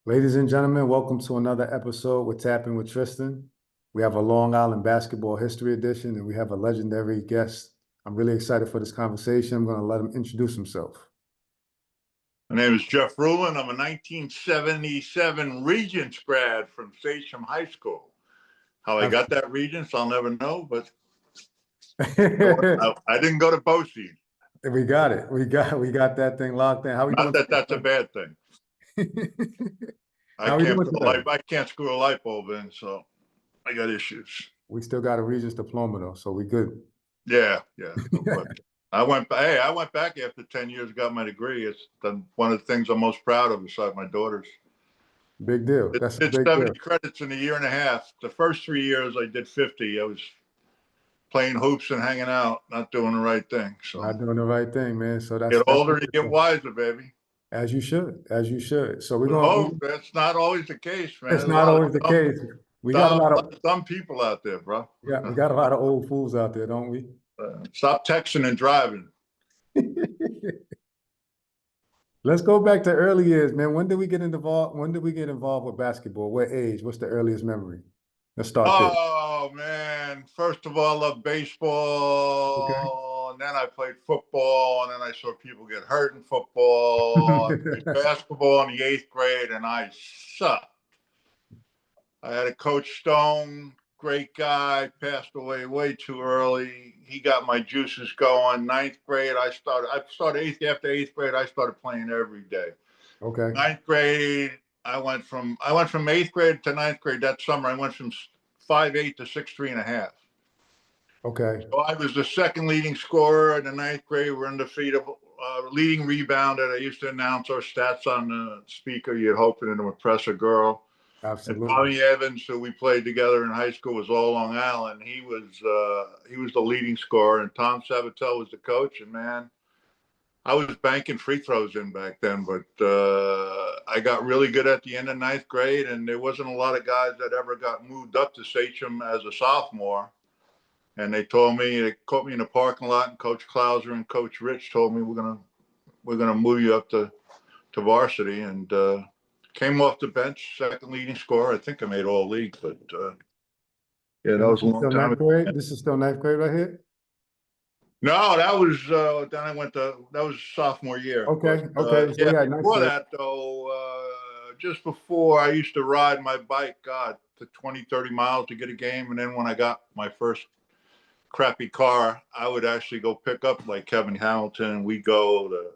Ladies and gentlemen, welcome to another episode with Tapping with Tristan. We have a Long Island basketball history edition, and we have a legendary guest. I'm really excited for this conversation. I'm going to let him introduce himself. My name is Jeff Ruland. I'm a 1977 Regents grad from Sachem High School. How I got that Regents, I'll never know, but I didn't go to BOCES. We got it. We got that thing locked in. How we Not doing? that that's a bad thing. How we doing today? I can't screw a light bulb in, so I got issues. We still got a Regents diploma though, so we good. Yeah, no question. I went back after 10 years, got my degree. It's one of the things I'm most proud of besides my daughters. Big deal. That's a big 70 deal. credits in a year and a half. The first 3 years I did 50. I was playing hoops and hanging out, not doing the right thing. So Not doing the right thing, man. So that's get older, you get wiser, baby. As you should, as you should. So we're going. That's not always the case, man. It's not always the case. We got a lot of dumb people out there, bro. Yeah, we got a lot of old fools out there, don't we? Stop texting and driving. Let's go back to early years, man. When did we get involved? When did we get involved with basketball? What age? What's the earliest memory? Let's start there. Oh man! First of all, I loved baseball. Okay. And then I played football, and then I saw people get hurt in football. I played basketball in the 8th grade, and I sucked. I had a coach, Stone, great guy, passed away way too early. He got my juices going. 9th grade, I started after 8th grade, I started playing every day. Okay. 9th grade, I went from 8th grade to 9th grade that summer. I went from 5'8" to 6'3.5". Okay. So I was the second leading scorer in the 9th grade. We're undefeated. Leading rebounder. I used to announce our stats on the speaker. You'd hope it to impress a girl. Absolutely. And Tommy Evans, who we played together in high school, was all Long Island. He was the leading scorer, and Tom Sabatel was the coach. And man, I was banking free throws in back then, but I got really good at the end of 9th grade, and there wasn't a lot of guys that ever got moved up to Sachem as a sophomore. And they caught me in the parking lot, and Coach Klauser and Coach Rich told me we're gonna move you up to varsity, and came off the bench, second leading scorer. I think I made all league, but yeah, that was a long time. This is still 9th grade right here? No, that was that was sophomore year. Okay, but, okay. So yeah, before that though, just before, I used to ride my bike, to 20, 30 miles to get a game. And then when I got my first crappy car, I would actually go pick up like Kevin Hamilton. We'd go to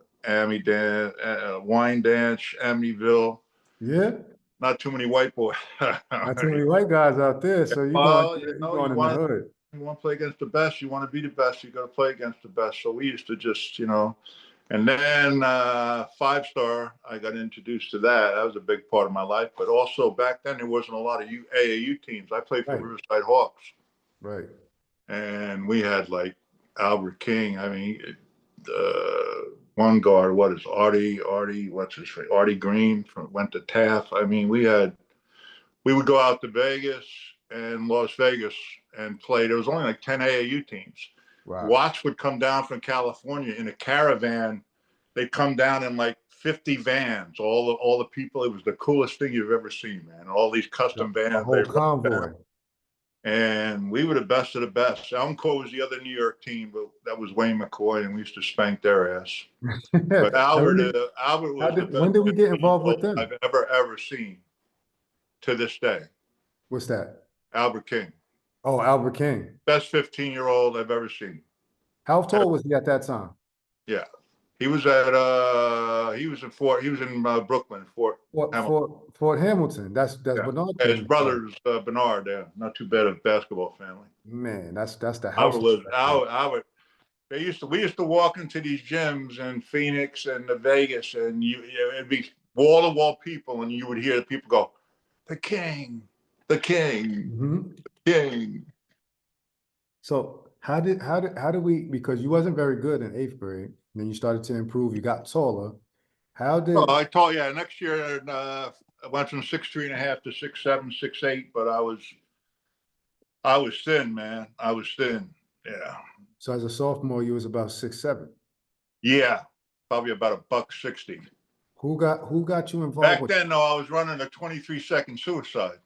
Wine Dance, Amityville. Yeah. Not too many white boys. Not too many white guys out there. So you're going in the hood. You want to play against the best. You want to be the best. You got to play against the best. So we used to just, and then 5-star, I got introduced to that. That was a big part of my life. But also back then, there wasn't a lot of AAU teams. I played for Riverside Hawks. Right. And we had like Albert King. I mean, one guard, Artie Green went to Taft. I mean, we would go out to Vegas and Las Vegas and play. There was only like 10 AAU teams. Wow. Watts would come down from California in a caravan. They'd come down in like 50 vans, all the people. It was the coolest thing you've ever seen, man. All these custom vans. The whole convoy. And we were the best of the best. Elmcore was the other New York team, but that was Wayne McCoy, and we used to spank their ass. But Albert was the best. When did we get involved with them? I've ever seen to this day. What's that? Albert King. Oh, Albert King. Best 15-year-old I've ever seen. How tall was he at that time? Yeah. He was in Brooklyn, Fort Hamilton. That's Bernard. Yeah, his brother's Bernard. Yeah, not too bad of a basketball family. Man, that's the house. We used to walk into these gyms in Phoenix and Vegas, and it'd be wall to wall people, and you would hear the people go, "The King, the King, the King." So how did we? Because you wasn't very good in 8th grade. Then you started to improve. You got taller. How did? Oh, next year I went from 6'3.5" to 6'7", 6'8", but I was thin, man. I was thin. Yeah. So as a sophomore, you was about 6'7". Yeah, probably about $160. Who got you involved Back with? then, though, I was running a 23-second suicide.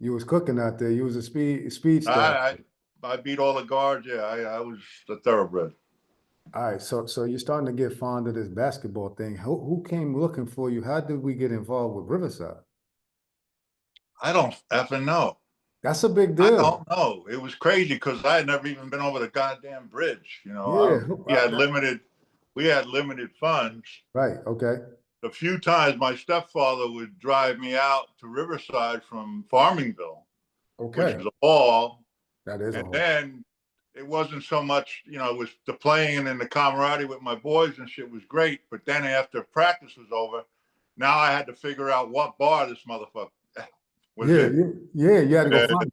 You was cooking out there. You was a speed star. I beat all the guards. Yeah, I was a thoroughbred. All right, so you're starting to get fond of this basketball thing. Who came looking for you? How did we get involved with Riverside? I don't effing know. That's a big I deal. don't know. It was crazy because I had never even been over the goddamn bridge. Yeah, We had limited funds. right. Okay. A few times my stepfather would drive me out to Riverside from Farmingville, which Okay. was a ball. That is a And whole. then it wasn't so much, it was the playing and the camaraderie with my boys and shit was great. But then after practice was over, now I had to figure out what bar this motherfucker was Yeah, in. yeah. You had to go And find it.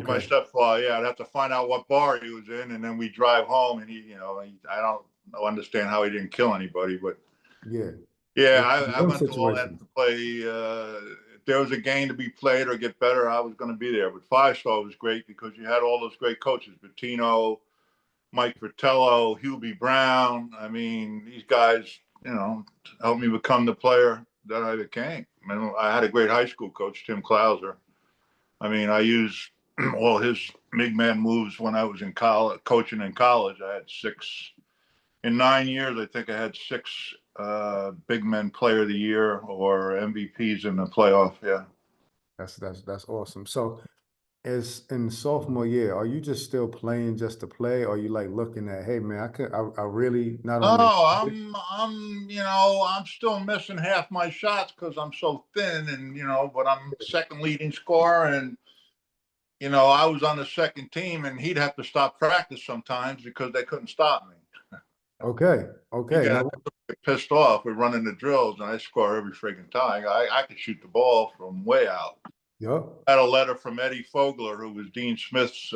my Okay. stepfather, yeah, I'd have to find out what bar he was in, and then we drive home, and I don't understand how he didn't kill anybody, but Yeah. yeah, I One went to all that situation. to play. If there was a game to be played or get better, I was going to be there. But Five Star was great because you had all those great coaches: Bettino, Mike Fratello, Hubie Brown. I mean, these guys, helped me become the player that I became. I had a great high school coach, Tim Clouser. I mean, I used all his big man moves when I was in college, coaching in college. I had in 9 years. I think I had six big men player of the year or MVPs in the playoff. Yeah. That's awesome. So, as in sophomore year, are you just still playing just to play, or are you like looking at, hey man, I really not only. Oh, I'm still missing half my shots because I'm so thin, and but I'm second leading scorer, and I was on the second team, and he'd have to stop practice sometimes because they couldn't stop me. Okay, He okay. got Now, pissed off. We're running the drills, and I score every freaking time. I could shoot the ball from way out. yep. I had a letter from Eddie Fogler, who was Dean Smith's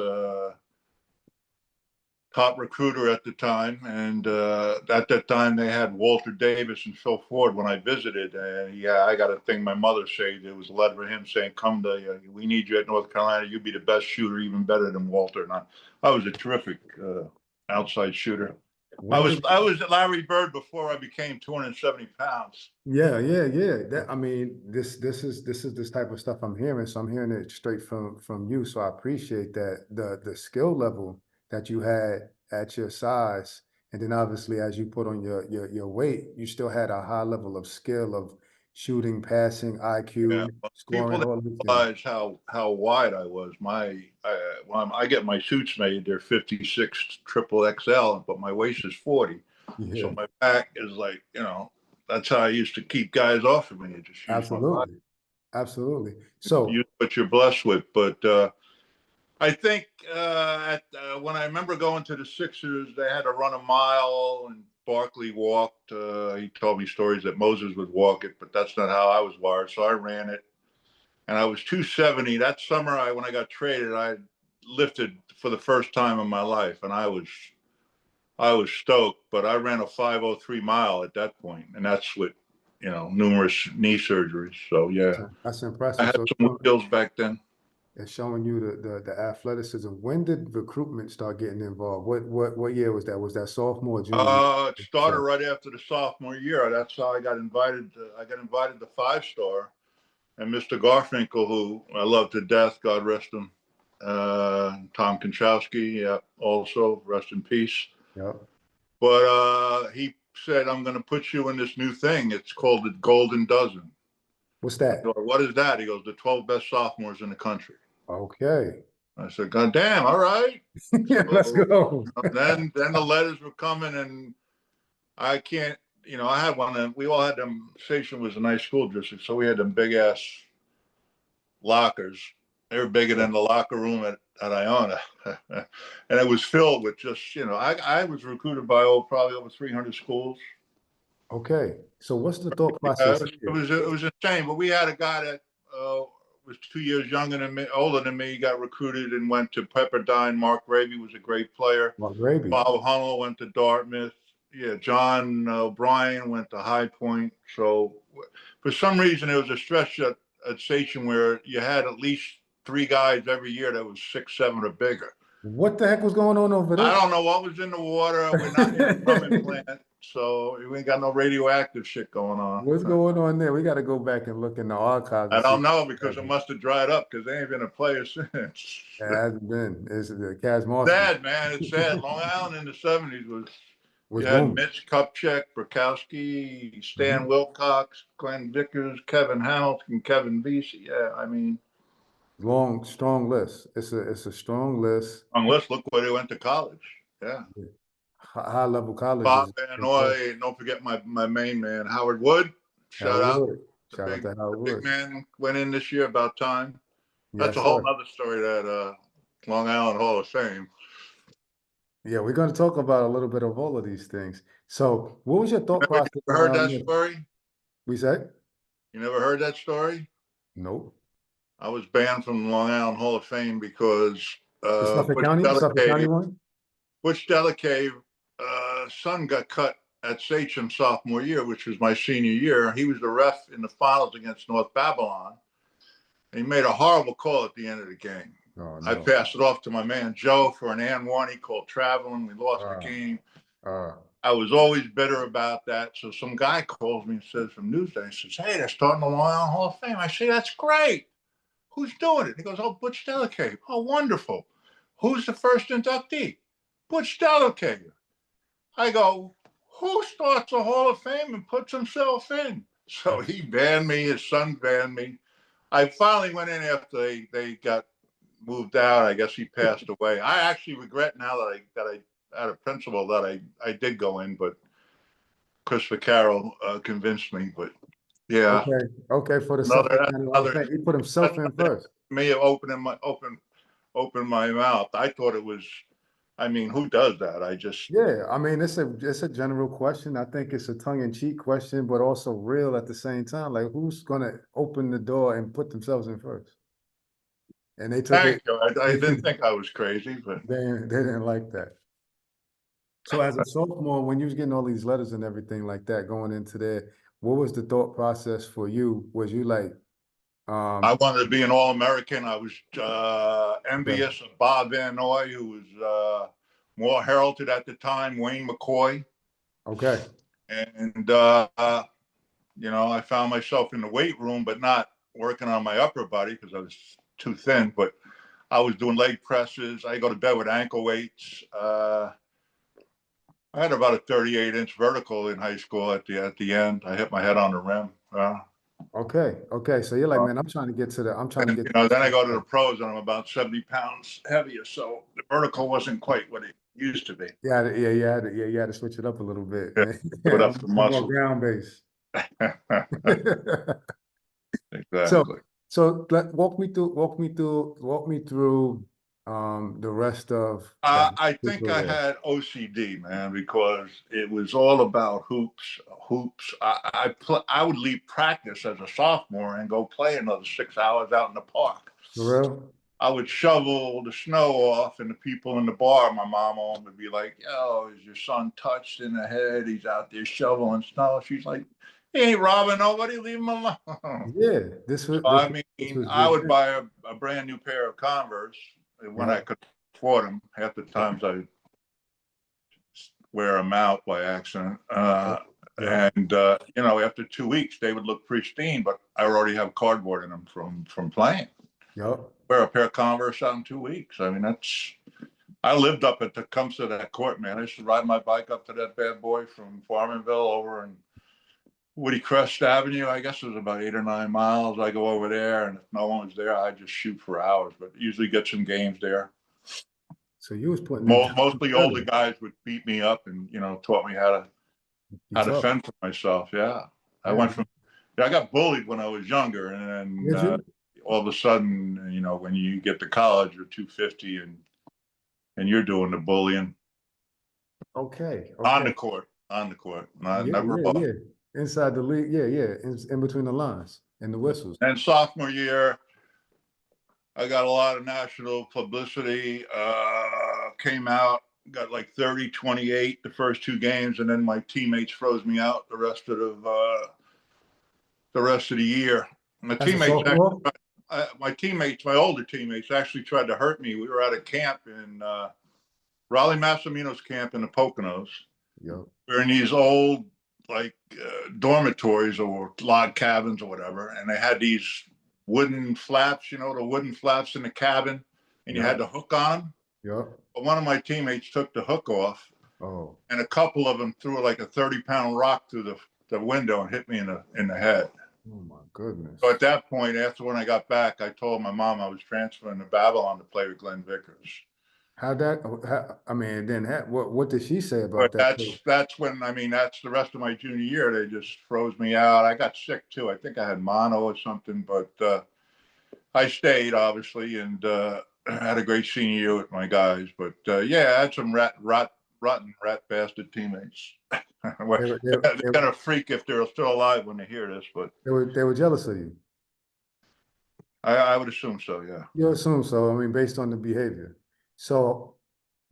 top recruiter at the time, and at that time they had Walter Davis and Phil Ford when I visited. And yeah, I got a thing my mother said. There was a letter from him saying, "Come to, we need you at North Carolina. You'll be the best shooter, even better than Walter." And I was a terrific outside shooter. I When was did? I was Larry Bird before I became 270 pounds. Yeah. That I mean, this is this type of stuff I'm hearing. So I'm hearing it straight from you. So I appreciate that the skill level that you had at your size, and then obviously as you put on your weight, you still had a high level of skill of shooting, passing, Yeah, IQ, well, people scoring, don't all these things. realize how wide I was. When I get my suits made, they're 56 triple XL, but my waist is 40. So Yeah, my back is like, that's how I used to keep guys off of me. Just use my body, absolutely, absolutely. So use what you're blessed with. But I think when I remember going to the Sixers, they had to run a mile and Barkley walked. He told me stories that Moses would walk it, but that's not how I was wired. So I ran it, and I was 270. That summer, when I got traded, I lifted for the first time in my life, and I was stoked. But I ran a 5:03 mile at that point, and that's with numerous knee surgeries. So yeah, that's I impressive. had So some wheels back then. it's showing you the athleticism. When did recruitment start getting involved? What year was that? Was that sophomore or junior year? It started right after the sophomore year. That's how I got invited. I got invited to Five Star, and Mr. Garfinkel, who I love to death, God rest him. Tom Konchowski, yeah, also rest in peace. Yep. But he said, "I'm going to put you in this new thing. It's called the Golden Dozen." What's I that? go, "What is that?" He goes, "The 12 best sophomores in the country." Okay. I said, "God damn, all right." Yeah, let's So go. then the letters were coming, and I can't, I had one, and we all had them. Station was a nice school district, so we had them big ass lockers. They were bigger than the locker room at Iona. And it was filled with just, I was recruited by probably over 300 schools. Okay. So what's the thought Yeah, process it here? was it was insane. But we had a guy that was 2 years younger than me, older than me. He got recruited and went to Pepperdine. Mark Raby was a great player. Well, gravy. Bob Hummel went to Dartmouth. Yeah, John O'Brien went to High Point. So for some reason, it was a stretch at Sachem where you had at least three guys every year that was 6'7" or bigger. What the heck was going on over I there? don't know what was in the water. We're not in a plumbing plant. so we ain't got no radioactive shit going on. What's going on there? We got to go back and look in the archives. I And see. don't know because it must have dried up because they ain't been a player since. It hasn't been. It's the Kaz Moss Sad, man. It's sad. Long Island in the 70s was was you had booming. Mitch Kupchak, Burkowski, Stan Mhm. Wilcox, Glenn Vickers, Kevin Hamilton, Kevin Vesey. Yeah, I mean, Long, strong list. It's a strong list. unless look where they went to college. Yeah. High level Bob colleges. Illinois, and don't forget my main man, Howard Wood. Shout Howard out. Wood. Shout out to The Howard big Wood. man went in this year about time. That's Yes, a whole sir. nother story, that Long Island Hall of Fame. Yeah, we're going to talk about a little bit of all of these things. So, what was your thought You process never heard around that this? story? We said? You never heard that story? Nope. I was banned from the Long Island Hall of Fame because The Suffolk County one? Butch Delicate, son got cut at Sachem sophomore year, which was my senior year. He was the ref in the finals against North Babylon. And he made a horrible call at the end of the game. Oh, I no. passed it off to my man Joe for an and one. He called traveling. We lost the game. I was always bitter about that. So some guy calls me and says from Newsday, he says, "Hey, they're starting the Long Island Hall of Fame." I say, "That's great. Who's doing it?" He goes, "Oh, Butch Delicate." "Oh, wonderful. Who's the first inductee?" "Butch Delicate." I go, "Who starts a Hall of Fame and puts himself in?" So he banned me. His son banned me. I finally went in after they got moved out. I guess he passed away. I actually regret now that I had a principle that I did go in, but Christopher Carroll convinced me. But yeah, Okay, for the Suffolk County Hall of Fame. He put himself in first. me open my mouth. I thought it was. I mean, who does that? I just Yeah, I mean, it's a general question. I think it's a tongue-in-cheek question, but also real at the same time. Like, who's gonna open the door and put themselves in first? And they took thank it. you. I didn't think I was crazy, but They didn't like that. So as a sophomore, when you was getting all these letters and everything like that going into there, what was the thought process for you? Was you like, I wanted to be an All-American. I was okay, envious of Bob Van Noy, who was more heralded at the time, Wayne McCoy. okay, And, I found myself in the weight room, but not working on my upper body because I was too thin. But I was doing leg presses. I go to bed with ankle weights. I had about a 38-inch vertical in high school at the end. I hit my head on the rim. okay. So you're like, man, I'm trying to get to the Then I go to the pros and I'm about 70 pounds heavier. So the vertical wasn't quite what it used to be. Yeah, you had to switch it up a little bit. Yeah, put up the More muscle. ground base. Exactly. So walk me through the rest of I think I had OCD, man, because it was all about hoops. I would leave practice as a sophomore and go play another 6 hours out in the park. For real? I would shovel the snow off, and the people in the bar, my mom would be like, "Yo, is your son touched in the head? He's out there shoveling snow." She's like, "He ain't robbing nobody. Leave him alone." Yeah, So, this was I good would then. buy a brand new pair of Converse when I could afford them. Half the times I wear them out by accident. Yeah. After 2 weeks, they would look pristine, but I already have cardboard in them from playing. Yep. Wear a pair of Converse out in 2 weeks. I mean, I lived up at Tecumseh, that court, man. I used to ride my bike up to that bad boy from Farmanville over in Woody Crest Avenue. I guess it was about 8 or 9 miles. I go over there, and if no one was there, I just shoot for hours, but usually get some games there. So you was putting in time Mostly older early. guys would beat me up and taught me how You to tough. fend for myself. Yeah, I Yeah. went from I got bullied when I was younger, and Did you? all of a sudden, when you get to college, you're 250 and you're doing the bullying Okay. on Okay. the court, not Yeah, never yeah, off. yeah. Inside the league, yeah. In between the lines and the whistles. And sophomore year, I got a lot of national publicity. Came out, got like 30, 28 the first two games, and then my teammates froze me out the rest of the year. My As a teammates, sophomore? my older teammates, actually tried to hurt me. We were at a camp in Raleigh Massimino's camp in the Poconos, Yep. We're in these old like dormitories or log cabins or whatever, and they had these wooden flaps, you know, the wooden flaps in the cabin, and you had the hook on them. Yep. But one of my teammates took the hook off, Oh. and a couple of them threw like a 30-pound rock through the window and hit me in the head. Oh my goodness. So at that point, after when I got back, I told my mom I was transferring to Babylon to play with Glenn Vickers. I mean, then what did she say about But that? that's when, I mean, that's the rest of my junior year. They just froze me out. I got sick too. I think I had mono or something, but I stayed obviously and had a great senior year with my guys. But yeah, I had some rotten rat bastard teammates. They're gonna freak if they're still alive when they hear this, but they were jealous of you. I would assume so, yeah. You assume so. I mean, based on the behavior. So,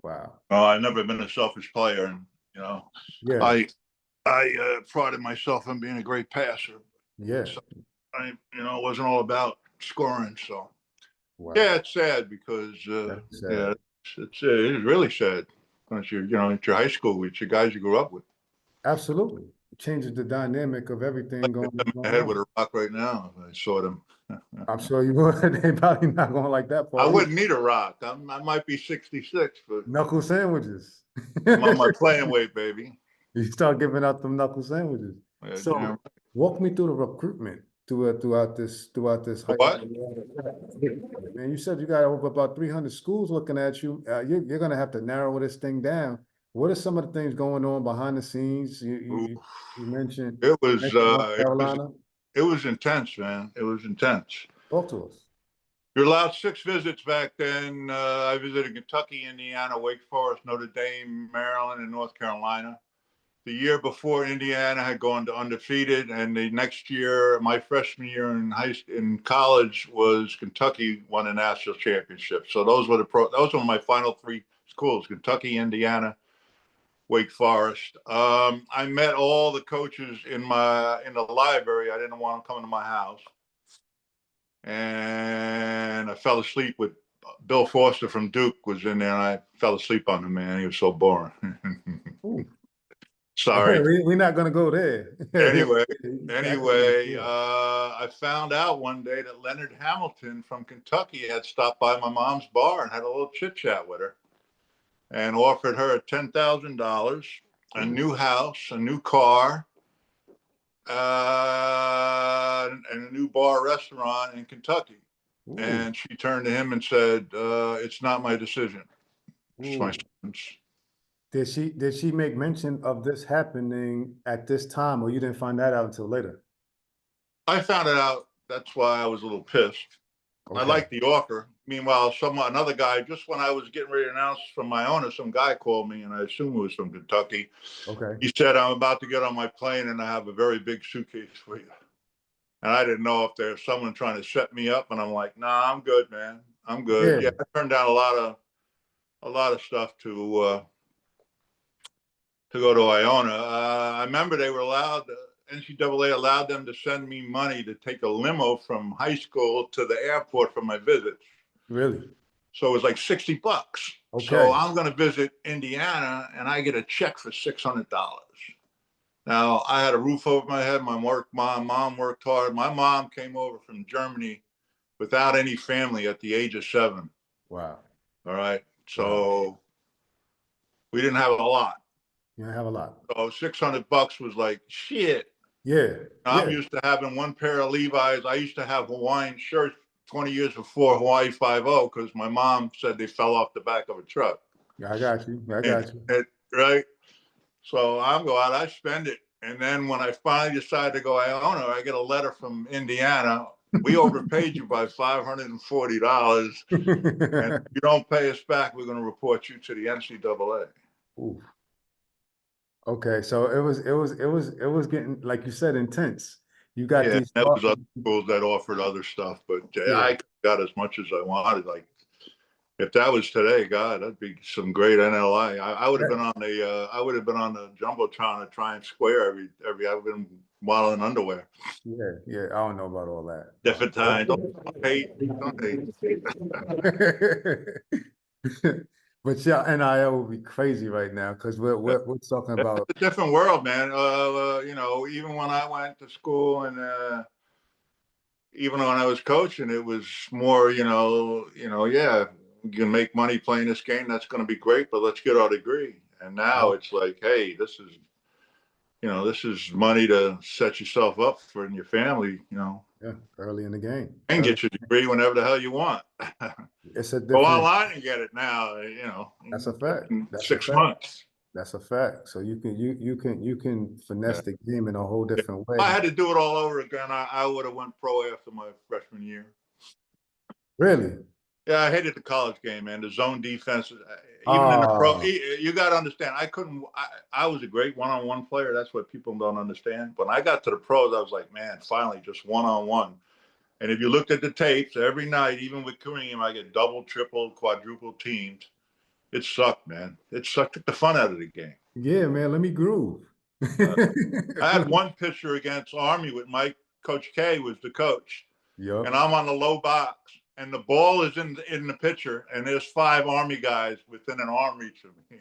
wow. Oh, I've never been a selfish player, and you know, Yeah. I prided myself on being a great passer. Yeah. So it wasn't all about scoring. So, wow. Yeah, it's sad because sad. Yeah, it's really sad. It's it's your high school, it's your guys you grew up with. Absolutely. It changes the dynamic of everything going on. My head with a rock right now. If I saw them. I'm sure you would. They probably not going to like that part. I wouldn't need a rock. I might be 66, but knuckle sandwiches. I'm on my playing weight, baby. You start giving out them knuckle sandwiches. Yeah, so, walk me through the recruitment throughout this high school. Man, you said you got over about 300 schools looking at you. You're going to have to narrow this thing down. What are some of the things going on behind the scenes? You mentioned it was North Carolina. It was intense, man. It was intense. Talk to us. You're allowed 6 visits back then. I visited Kentucky, Indiana, Wake Forest, Notre Dame, Maryland, and North Carolina. The year before, Indiana had gone to undefeated, and the next year, my freshman year in college, was Kentucky won a national championship. So those were my final 3 schools: Kentucky, Indiana, Wake Forest. I met all the coaches in the library. I didn't want them coming to my house, and I fell asleep with Bill Foster from Duke was in there, and I fell asleep on him, man. He was so boring. Sorry. We're not going to go there. Anyway, I found out one day that Leonard Hamilton from Kentucky had stopped by my mom's bar and had a little chit chat with her and offered her $10,000, a new house, a new car, and a new bar restaurant in Kentucky. Ooh. And she turned to him and said, "It's not my decision. It's my son's." Did she make mention of this happening at this time, or you didn't find that out until later? I found it out. That's why I was a little pissed. Okay. I liked the offer. Meanwhile, another guy, just when I was getting ready to announce from my owner, some guy called me, and I assume it was from Kentucky. Okay. He said, "I'm about to get on my plane, and I have a very big suitcase for you." And I didn't know if there's someone trying to set me up, and I'm like, "Nah, I'm good, man. I'm good." Yeah, I turned down a lot of stuff to go to Iona. I remember they were allowed, NCAA allowed them to send me money to take a limo from high school to the airport for my visits. Really? So it was like $60. Okay. So I'm going to visit Indiana, and I get a check for $600. Now, I had a roof over my head. My mom worked hard. My mom came over from Germany without any family at the age of 7. Wow. All right. So we didn't have a lot. You don't have a lot. So $600 was like shit. Yeah. I'm used to having one pair of Levi's. I used to have Hawaiian shirts 20 years before Hawaii 5-0 because my mom said they fell off the back of a truck. I got you. Right. So I'm going out, I spend it. And then when I finally decide to go Iona, I get a letter from Indiana. We overpaid you by $540. And if you don't pay us back, we're going to report you to the NCAA. Ooh. Okay, so it was getting, like you said, intense. You got these. That was other schools that offered other stuff, but I got as much as I wanted. Like if that was today, God, that'd be some great NLI. I would have been on the jumbotron at Tryon Square every. I've been modeling underwear. Yeah. I don't know about all that. Different times. Don't hate. But yeah, NIL would be crazy right now because we're talking about. It's a different world, man. Even when I went to school and even when I was coaching, it was more, yeah, you can make money playing this game. That's going to be great, but let's get our degree. And now Yep. it's like, hey, this is money to set yourself up for and your family, Yeah, early in the game. and Early. get your degree whenever the hell you want. It's a Go different. online and get it now, That's a fact. in That's a six fact. months. That's a fact. So you can Yeah. finesse the game in a whole If different I way. had to do it all over again, I would have went pro after my freshman year. Really? Yeah, I hated the college game, man. The zone defense, even in the pro, Ah, you got to understand. I couldn't. I was a great one-on-one player. That's what people don't understand. When I got to the pros, I was like, man, finally, just one-on-one. And if you looked at the tapes every night, even with Kareem, I get double, triple, quadruple teams. It sucked, man. It sucked the fun out of the game. yeah, man. Let me groove. Uh, I had one pitcher against Army with Mike. Coach K was the coach, and Yup. I'm on the low box, and the ball is in the pitcher, and there's 5 Army guys within an arm reach of me.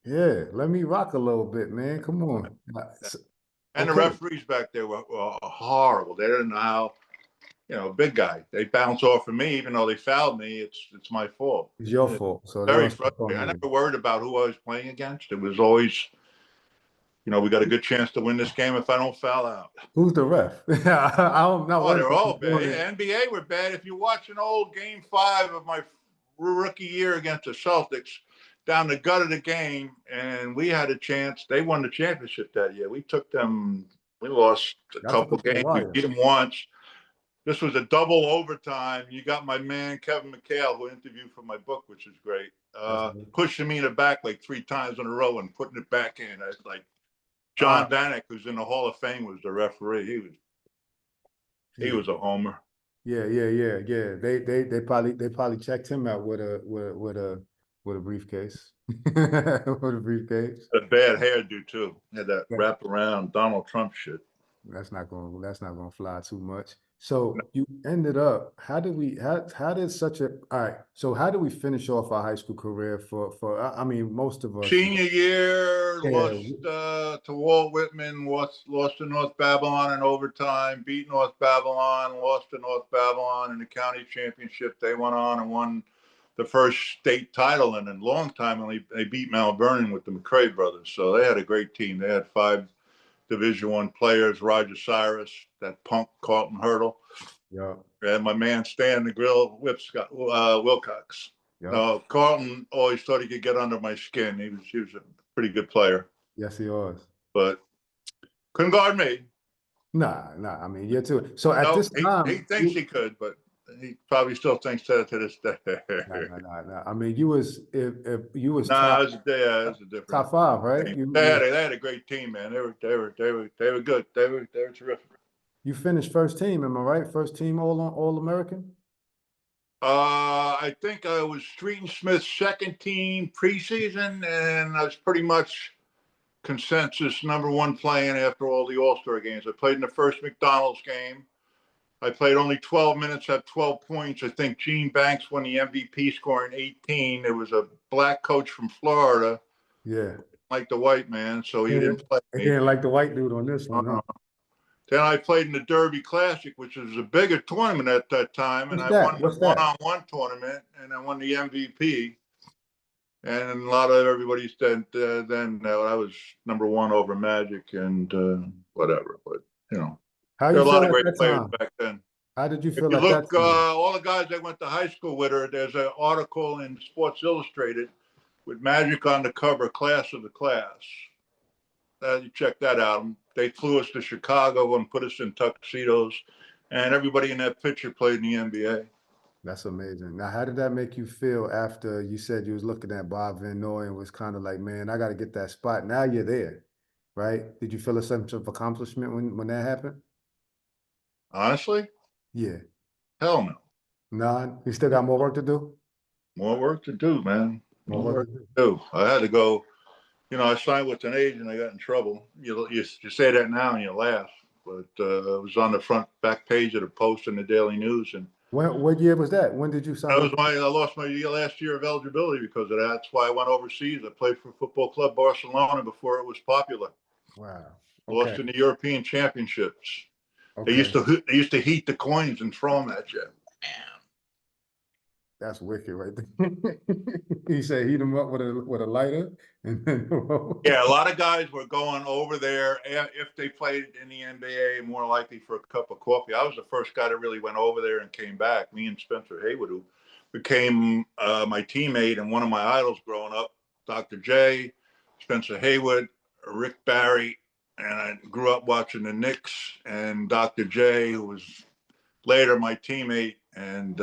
Yeah, let me rock a little bit, man. Come on. And the Okay, referees back there were horrible. They didn't know how, big guy. They bounce off of me, even though they fouled me. It's my fault. it's your It's fault. So they're very gonna step on frustrating. I you. never worried about who I was playing against. It was always, we got a good chance to win this game if I don't foul out. Who's the ref? I'm not Oh, worried they're about you all doing bad. it. NBA were bad. If you watch an old Game 5 of my rookie year against the Celtics, down the gut of the game, and we had a chance. They won the championship that year. We took them. We lost a Y'all took couple it to the games. We wire. beat them once. This was a double overtime. You got my man Kevin McHale, who interviewed for my book, which is great, That's good. pushing me in the back like 3 times in a row and putting it back in. I was like, Uh, John Vanek, who's in the Hall of Fame, was the referee. He yeah, was a homer. yeah. They probably checked him out with a briefcase. With a briefcase. A bad hairdo too. Had that Yeah. wrap around Donald Trump shit. That's not gonna fly too much. So you ended up, how did such a all right, so how do we finish off our high school career I mean most of us, Senior year, yeah, lost to Walt Whitman, lost to North Babylon in overtime, beat North Babylon, lost to North Babylon in the county championship. They went on and won the first state title in a long time, and they beat Mount Vernon with the McCrae brothers. So they had a great team. They had 5 Division I players: Roger Cyrus, that punk Carlton Hurdle, yeah, and my man Stan the Grill Wilcox. yeah. No, Carlton always thought he could get under my skin. He was a pretty good player, Yes, he was. but couldn't guard me. Nah. I mean, you too. So at No, this he time, thinks he could, but he probably still thinks that to this day. nah. I mean, you was if you was Nah, top it was a different top five, right? thing. You They you had was a, they had a great team, man. They were good. They were terrific. you finished first team, am I right? First team all American? I think I was Street and Smith's second team preseason, and I was pretty much consensus #1 playing after all the All-Star games. I played in the first McDonald's game. I played only 12 minutes, had 12 points. I think Gene Banks won the MVP, scoring 18. There was a black coach from Florida, Yeah. like the white man, so he Yeah. didn't play They me. didn't like the white dude on this one, huh? Uh, then I played in the Derby Classic, which was a bigger tournament at that time, and What's I that? won the What's that? one-on-one tournament, and I won the MVP. And a lot of everybody said then I was #1 over Magic and whatever. But How there you are a lot feel of at great that players time? back then. How did you If feel you at that look, time? all the guys that went to high school with her, there's an article in Sports Illustrated with Magic on the cover, class of the class. You check that out. They flew us to Chicago and put us in tuxedos, and everybody in that picture played in the NBA. That's amazing. Now, how did that make you feel after you said you was looking at Bob Van Noy and was kind of like, man, I got to get that spot. Now you're there, right? Did you feel a sense of accomplishment when that happened? Honestly, Yeah. hell no. Nah, you still got more work to do? More work to do, man. More More work to work do. to do. I had to go. I signed with an agent. I got in trouble. You say that now and you laugh, but it was on the back page of the Post and the Daily News, and What year was that? When did you sign That was up? I lost my last year of eligibility because of that. That's why I went overseas. I played for Football Club Barcelona before it was popular. Wow. Okay. Lost in the European Championships. Okay. They used to heat the coins and throw them at you. That's wicked right there. He said heat him up with a lighter and then Yeah, a lot of guys were going over there if they played in the NBA, more likely for a cup of coffee. I was the first guy that really went over there and came back. Me and Spencer Haywood, who became my teammate and one of my idols growing up, Dr. J, Spencer Haywood, Rick Barry, and I grew up watching the Knicks and Dr. J, who was later my teammate, and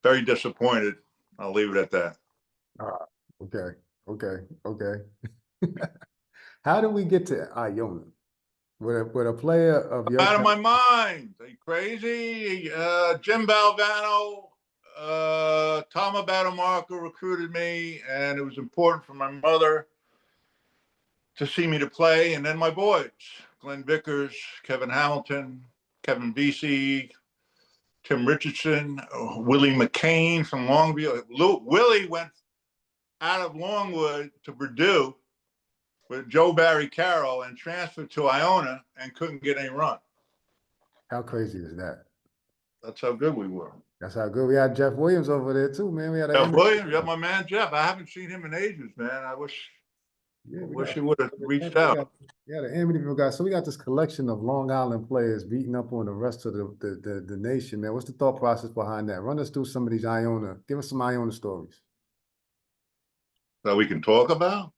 very disappointed. I'll leave it at that. Okay. Okay. Okay. How did we get to Iona? With a player of your Out of my mind. Are you crazy? Jim Balvano, Tom Abatamarco recruited me, and it was important for my mother to see me to play. And then my boys, Glenn Vickers, Kevin Hamilton, Kevin Vesey, Tim Richardson, Willie McCain from Longview. Willie went out of Longwood to Purdue with Joe Barry Carroll and transferred to Iona and couldn't get any run. How crazy is that? That's how good we were. That's how good we had Jeff Williams over there too, man. We had Jeff Williams, yeah, my man Jeff. I haven't seen him in ages, man. I wish he would have reached out. Yeah, the Amityville guys. So we got this collection of Long Island players beating up on the rest of the nation, man. What's the thought process behind that? Run us through some of these Iona. Give us some Iona stories. That we can talk about.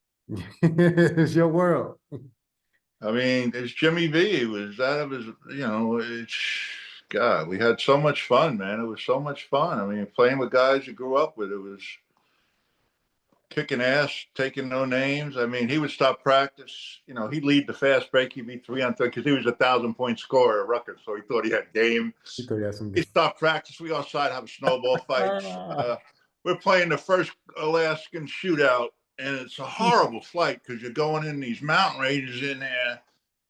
It's your world. I mean, it's Jimmy V. It was out of his, it's God. We had so much fun, man. It was so much fun. I mean, playing with guys you grew up with. It was kicking ass, taking no names. I mean, he would stop practice. He'd lead the fast break. He'd be 3 on 3 because he was a 1,000-point scorer at Rutgers, so he thought he had game. He stopped practice. We outside have a snowball fight. We're playing the first Alaskan shootout, and it's a horrible fight because you're going in these mountain ranges in there,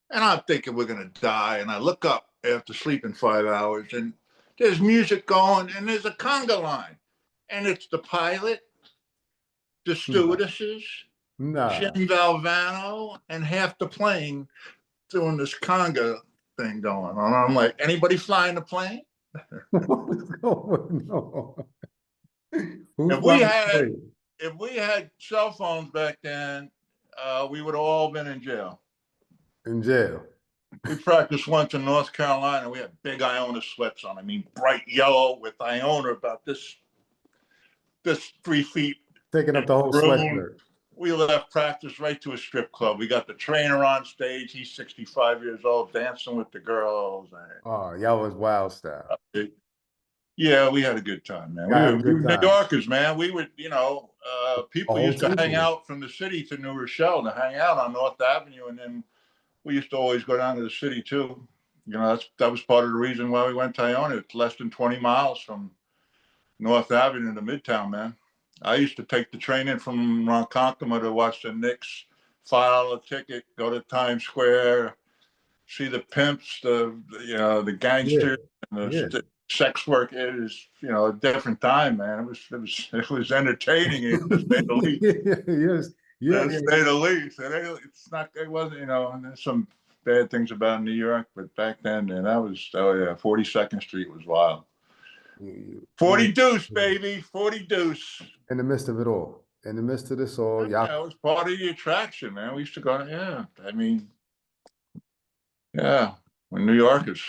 and I'm thinking we're gonna die. And I look up after sleeping 5 hours, and there's music going, and there's a conga line, and it's the pilot, the stewardesses, Jim Valvano, and half the plane doing this conga thing going on. I'm like, anybody flying the plane? What is going on? If we had cell phones back then, we would have all been in jail. In jail. We practiced once in North Carolina. We had big Iona sweats on. I mean, bright yellow with Iona about this 3 feet. Taking up the whole sweatshirt. We left practice right to a strip club. We got the trainer on stage. He's 65 years old, dancing with the girls. Oh, y'all was wild style. Yeah, we had a good time, man. We were New Yorkers, man. We would, people used to hang out from the city to New Rochelle to hang out on North Avenue, and then we used to always go down to the city too. That was part of the reason why we went to Iona. It's less than 20 miles from North Avenue to Midtown, man. I used to take the train in from Ronkonkoma to watch the Knicks, file a ticket, go to Times Square, see the pimps, the gangsters, and the sex work. It is, a different time, man. It was entertaining, to say the least. To say the least. And it wasn't, and there's some bad things about New York, but back then, and that was, 42nd Street was wild. 40 deuce, baby, 40 deuce. In the midst of it all. In the midst of this all, yeah, it was part of the attraction, man. We used to go, when New Yorkers.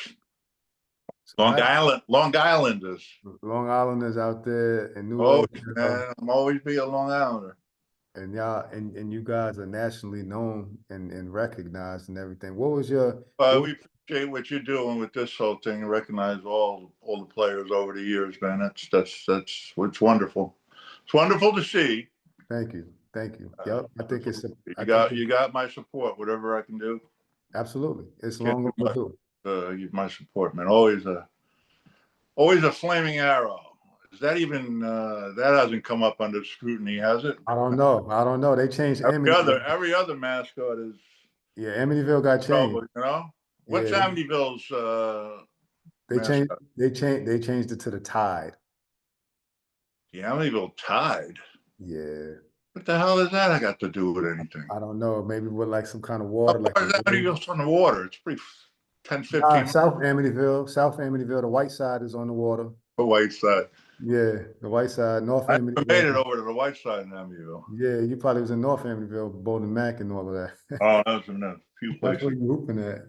Long Islanders. Long Islanders out there in New York. Man, I'm always be a Long Islander. And y'all, and you guys are nationally known and recognized and everything. What was your? We appreciate what you're doing with this whole thing and recognize all the players over the years, man. That's it's wonderful. It's wonderful to see. Thank you. Yep, I think it's. You got my support. Whatever I can do. Absolutely, it's long overdue. My support, man. Always a flaming arrow. Is that even that hasn't come up under scrutiny, has it? I don't know. They changed every other mascot is. Yeah, Amityville got changed. What's Amityville's mascot? They changed it to the Tide. The Amityville Tide. Yeah. What the hell has that got to do with anything? I don't know. Maybe with like some kind of How water, like far is Amityville from the water? It's pretty 10, 15 miles South Amityville. South Amityville. The white side is on the water. the white side. Yeah, the white side. North I never made it Amityville. over to the white side in Amityville. Yeah, you probably was in North Amityville, Bowden Mac and all of that. Oh, that was in a few That's where places. you hooping at.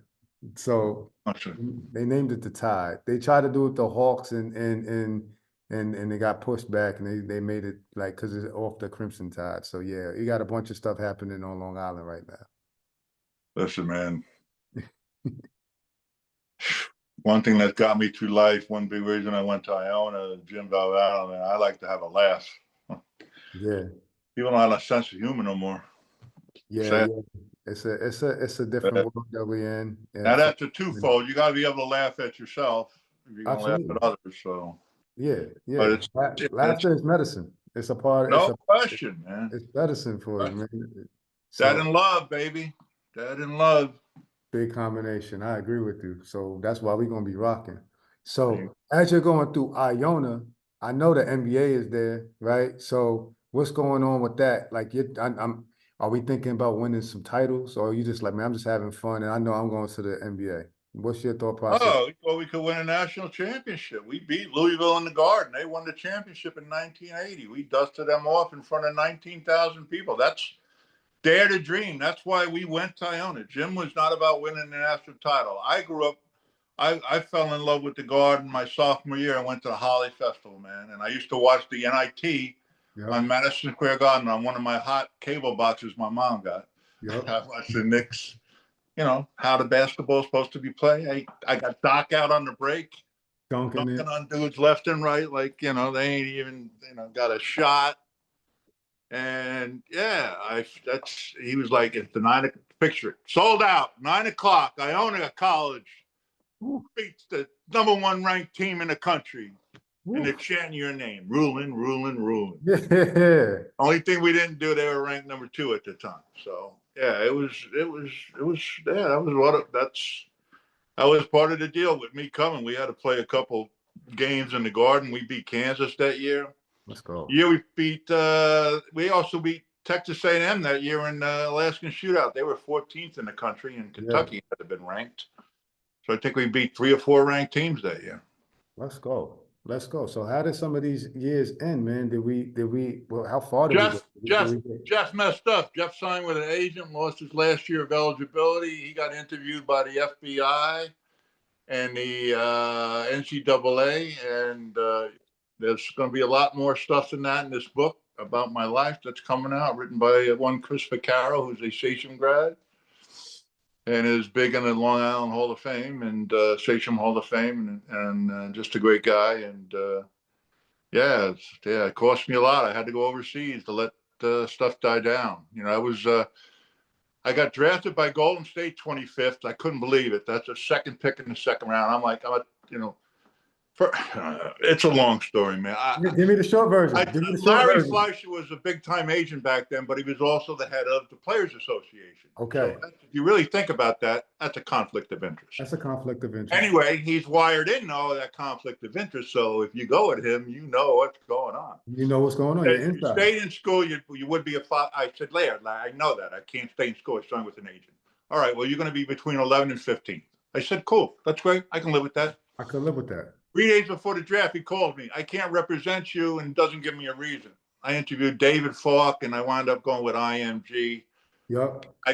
So Gotcha. they named it the Tide. They tried to do it the Hawks and they got pushed back and they made it like because it's off the Crimson Tide. So yeah, you got a bunch of stuff happening on Long Island right now. Listen, man. One thing that got me through life, one big reason I went to Iona, Jim Valvano, man, I like to have a laugh. Yeah, People don't have a sense of humor no more. yeah, Sad. yeah. It's a different world that we're in. Now And that's a twofold. You got to be able to laugh at yourself if you're going to laugh absolutely. at others. So, Yeah, but yeah. it's Laughter is medicine. It's a part. no question, man. It's medicine for you, man. Dad So in love, baby. Dad in love. big combination. I agree with you. So that's why we're gonna be rocking. So as you're going through Iona, I know the NBA is there, right? So what's going on with that? Like, are we thinking about winning some titles, or are you just like, man, I'm just having fun, and I know I'm going to the NBA. What's your thought process? Oh, well, we could win a national championship. We beat Louisville in the Garden. They won the championship in 1980. We dusted them off in front of 19,000 people. That's dare to dream. That's why we went to Iona. Jim was not about winning the national title. I grew up, I fell in love with the Garden my sophomore year. I went to the Holly Festival, man. And I used to watch the NIT Yep, on Madison Square Garden on one of my hot cable boxes my mom got. yep. I watched the Knicks, how the basketball is supposed to be played. I got Doc out on the break, Dunking dunking it. on dudes left and right, like, they ain't even, got a shot. And yeah, he was like at the picture, sold out, 9 o'clock, Iona College beats the #1 ranked team in the country. And they're chanting your name, Ruland, Ruland, Ruland. Yeah. Only thing we didn't do, they were ranked #2 at the time. So yeah, that was part of the deal with me coming. We had to play a couple games in the Garden. We beat Kansas that year. Let's go. Yeah, we also beat Texas A&M that year in the Alaskan Shootout. They were 14th in the country, and Kentucky had been ranked. So I think we beat 3 or 4 ranked teams that year. Let's go. Let's go. So how did some of these years end, man? Well, how far did we go? Jeff messed up. Jeff signed with an agent, lost his last year of eligibility. He got interviewed by the FBI and the NCAA, and there's going to be a lot more stuff than that in this book about my life that's coming out, written by one Chris Vaccaro, who's a Sachem grad and is big in the Long Island Hall of Fame and Sachem Hall of Fame, and just a great guy. And it cost me a lot. I had to go overseas to let stuff die down. I got drafted by Golden State 25th. I couldn't believe it. That's a second pick in the second round. I'm like, it's a long story, man. Give me the short version. Larry Fleischer was a big-time agent back then, but he was also the head of the Players Association. Okay. So if you really think about that, that's a conflict of interest. That's a conflict of interest. Anyway, he's wired in all that conflict of interest. So if you go at him, you know what's going on. You know what's going on. If you stayed in school, you would be a father. I said, Larry, I know that. I can't stay in school. I signed with an agent. All right, well, you're going to be between 11 and 15. I said, cool. That's great. I can live with that. I could live with that. 3 days before the draft, he called me. I can't represent you, and doesn't give me a reason. I interviewed David Falk, and I wound up going with IMG. Yep. I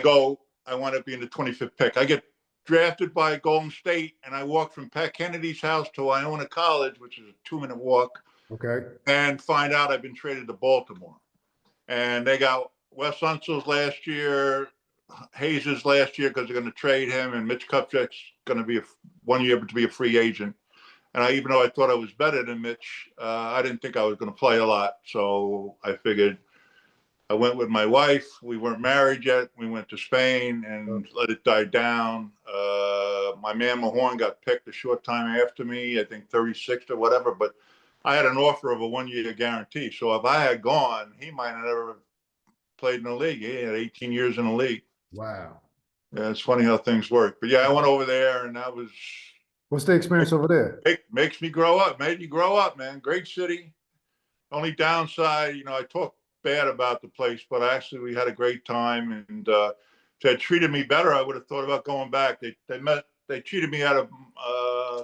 wound up being the 25th pick. I get drafted by Golden State, and I walk from Pat Kennedy's house to Iona College, which is a 2-minute walk. Okay. And find out I've been traded to Baltimore. And they got Wes Unsel's last year, Hayes' last year because they're going to trade him, and Mitch Kupchak's going to be 1 year to be a free agent. And even though I thought I was better than Mitch, I didn't think I was going to play a lot. So I figured I went with my wife. We weren't married yet. We went to Spain and let it die down. My man Mahorn got picked a short time after me, I think 36th or whatever. But I had an offer of a 1-year guarantee. So if I had gone, he might have never played in the league. He had 18 years in the league. Wow. Yeah, it's funny how things work. But yeah, I went over there, and that was What's the experience over there? Makes me grow up. Made me grow up, man. Great city. Only downside, I talk bad about the place, but actually we had a great time. And if they had treated me better, I would have thought about going back. They treated me out of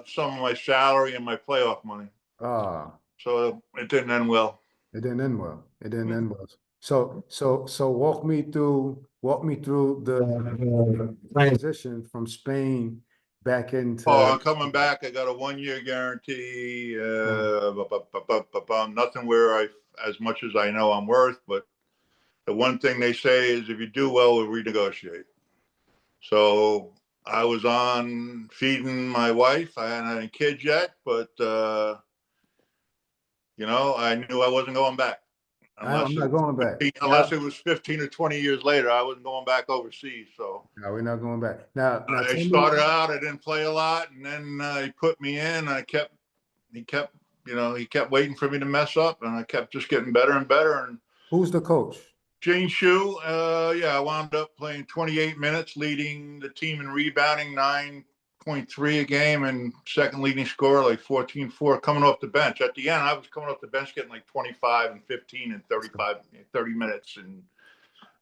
some of my salary and my playoff money, Ah, so it didn't end well. it didn't end well. It didn't end well. So walk me through the transition from Spain back Oh, into I'm coming back. I got a 1 year guarantee. uh, Nothing where as much as I know I'm worth, but the one thing they say is if you do well, we'll renegotiate. So I was on feeding my wife. I hadn't had any kids yet, but I knew I wasn't going back I'm not going back. unless Now, it was 15 or 20 years later. I wasn't going back overseas. So no, we're not going back. Now I tell me. started out. I didn't play a lot, and then he put me in. He kept, he kept waiting for me to mess up, and I kept just getting better and better. And Who's the coach? Gene Shue, yeah, I wound up playing 28 minutes, leading the team in rebounding, 9.3 a game, and second leading scorer, like 14-4, coming off the bench. At the end, I was coming off the bench getting like 25 and 15 and 30 minutes. And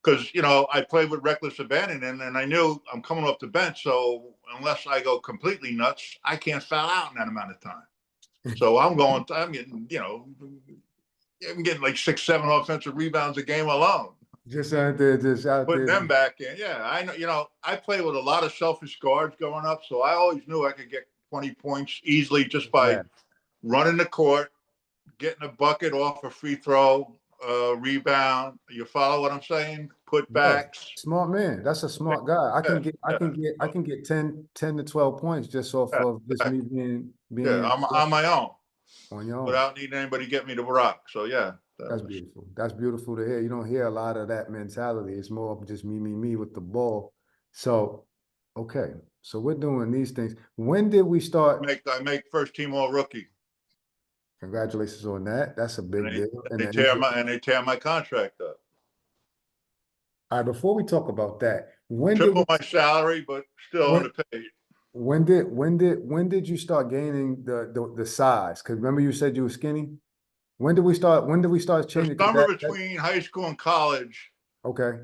because, I played with reckless abandon, and I knew I'm coming off the bench. So unless I go completely nuts, I can't foul out in that amount of time. So I'm getting like 6, 7 offensive rebounds a game alone. Just out there. Putting them back in. Yeah, I know. I played with a lot of selfish guards growing up, so I always knew I could get 20 points easily just by running the court, getting a bucket off a free throw, rebound. You follow what I'm saying? Put backs. Smart man. That's a smart guy. I can get 10 to 12 points just off of just me being I'm on my own on your own. without needing anybody to get me to rock. So yeah. That's beautiful. That's beautiful to hear. You don't hear a lot of that mentality. It's more of just me with the ball. So, okay. So we're doing these things. When did we start? I make first team all rookie. Congratulations on that. That's a big deal. And they tear my contract up. All right, before we talk about that, when triple my salary, but still underpaid. When did you start gaining the size? Because remember you said you were skinny? When did we start changing? The summer between high school and college. Okay.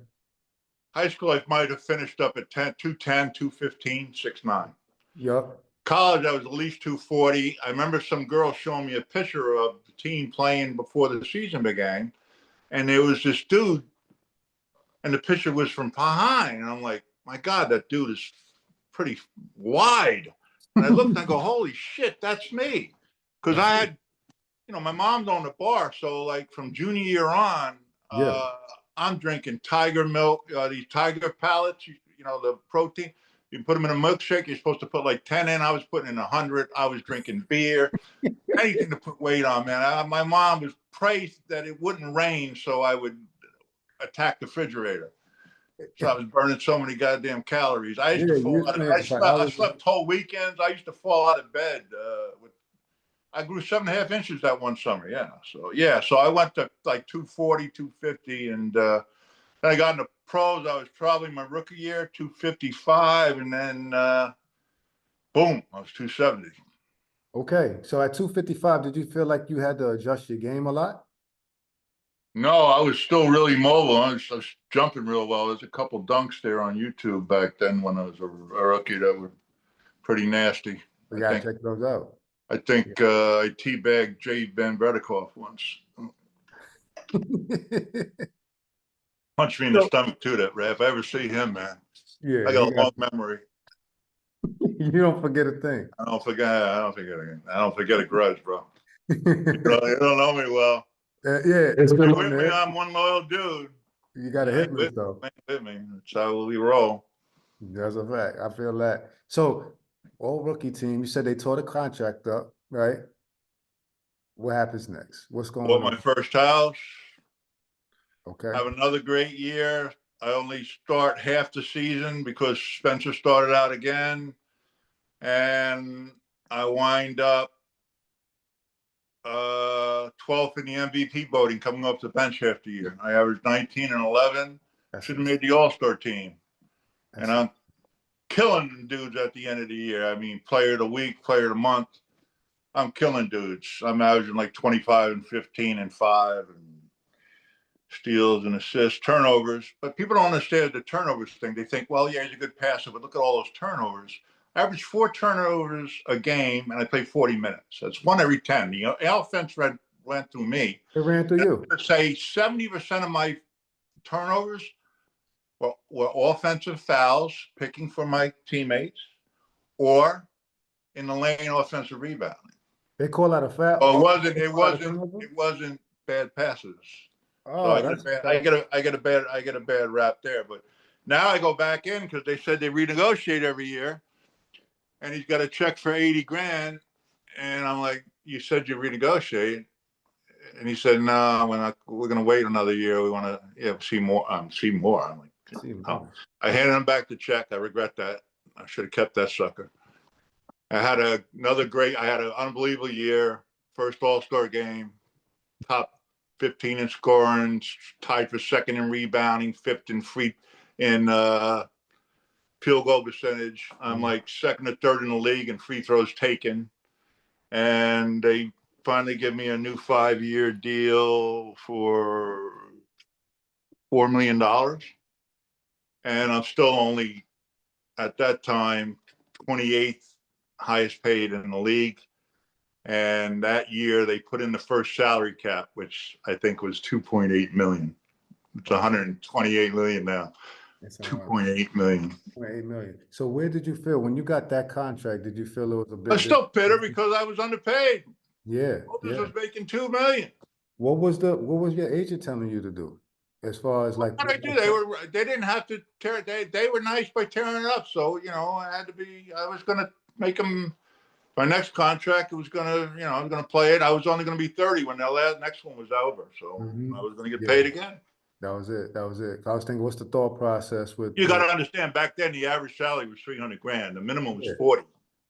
High school, I might have finished up at 210, 215, 6'9". Yep. College, I was at least 240. I remember some girl showing me a picture of the team playing before the season began. And there was this dude, and the picture was from behind. And I'm like, my God, that dude is pretty wide. And I looked and I go, holy shit, that's me. Because I had, my mom's owned a bar. So like from junior year on, I'm drinking tiger milk, these tiger pellets, the protein. You put them in a milkshake, you're supposed to put like 10 in. I was putting in 100. I was drinking beer, anything to put weight on, man. My mom was praised that it wouldn't rain, so I would attack the refrigerator. So I was burning so many goddamn calories. I used to fall out of I slept whole weekends. I used to fall out of bed. I grew 7.5 inches that one summer. Yeah. So I went to like 240, 250. And then I got into pros. I was probably my rookie year, 255. And then, boom, I was 270. Okay. So at 255, did you feel like you had to adjust your game a lot? No, I was still really mobile. I was jumping real well. There's a couple dunks there on YouTube back then when I was a rookie that were pretty nasty. We got to check those out. I think I teabagged Jay Van Bredikoff once. Punched me in the stomach too, that ref. If I ever see him, man, I got a long memory. You don't forget a thing. I don't forget a grudge, bro. You don't know me well. It's good. With me, I'm one loyal dude. You got to hit me, though. Hit me. That's how we roll. That's a fact. I feel that. So, all rookie team, you said they tore the contract up, right? What happens next? What's going on? My first house. Okay. Have another great year. I only start half the season because Spencer started out again. And I wind up 12th in the MVP voting coming off the bench half the year. I averaged 19 and 11. Should have made the All-Star team. And I'm killing dudes at the end of the year. I mean, player of the week, player of the month. I'm killing dudes. I'm averaging like 25 and 15 and 5 and steals and assists, turnovers. But people don't understand the turnovers thing. They think, well, yeah, he's a good passer, but look at all those turnovers. I average 4 turnovers a game, and I play 40 minutes. That's 1 every 10. The offense went through me. It ran through you. I'd say 70% of my turnovers were offensive fouls, picking for my teammates, or in the lane offensive rebounding. They call that a foul. Oh, it wasn't bad passes. Oh, so I get a bad rap there. But now I go back in because they said they renegotiate every year, and he's got a check for 80 grand, and I'm like, you said you renegotiate, and he said, no, we're not. We're gonna wait another year. We want to see more. See more. I'm like, oh. I handed him back the check. I regret that. I should have kept that sucker. I had I had an unbelievable year. First All-Star game, top 15 in scoring, tied for second in rebounding, fifth in field goal percentage. I'm like second or third in the league in free throws taken. And they finally give me a new 5-year deal for $4 million. And I'm still only, at that time, 28th highest paid in the league. And that year they put in the first salary cap, which I think was 2.8 million. It's 128 million now. 2.8 million. 2.8 million. So where did you feel when you got that contract? Did you feel it was a bit? I was still bitter because I was underpaid. Yeah. Moses was making $2 million. What was your agent telling you to do? As far as like, what did I do? They didn't have to tear it. They were nice by tearing it up. So, I was going to make them, my next contract, it was going to, I was going to play it. I was only going to be 30 when the next one was over. So I was going to get paid again. That was it. I was thinking, what's the thought process with? You got to understand, back then, the average salary was 300 grand. The minimum was 40.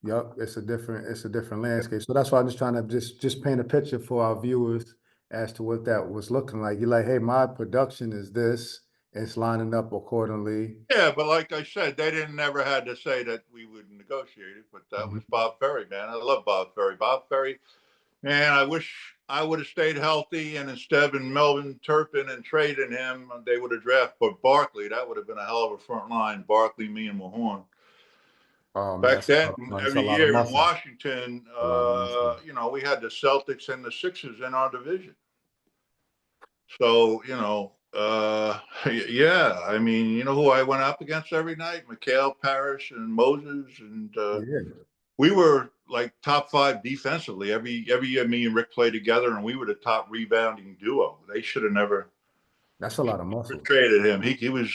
Yep. It's a different landscape. So that's why I'm just trying to just paint a picture for our viewers as to what that was looking like. You're like, hey, my production is this. It's lining up accordingly. Yeah, but like I said, they never had to say that we would negotiate it, but that was Bob Ferry, man. I love Bob Ferry. Bob Ferry, man, I wish I would have stayed healthy, and instead of Melvin Turpin and trading him, they would have drafted Barkley. That would have been a hell of a front line. Barkley, me, and Mahorn. Back then, every year in Washington, we had the Celtics and the Sixers in our division. So, yeah, I mean, you know who I went up against every night? Mikhail Parrish and Moses, and we were like top 5 defensively. Every year, me and Rick played together, and we were the top rebounding duo. They should have never. That's a lot of muscle. Traded him. He was.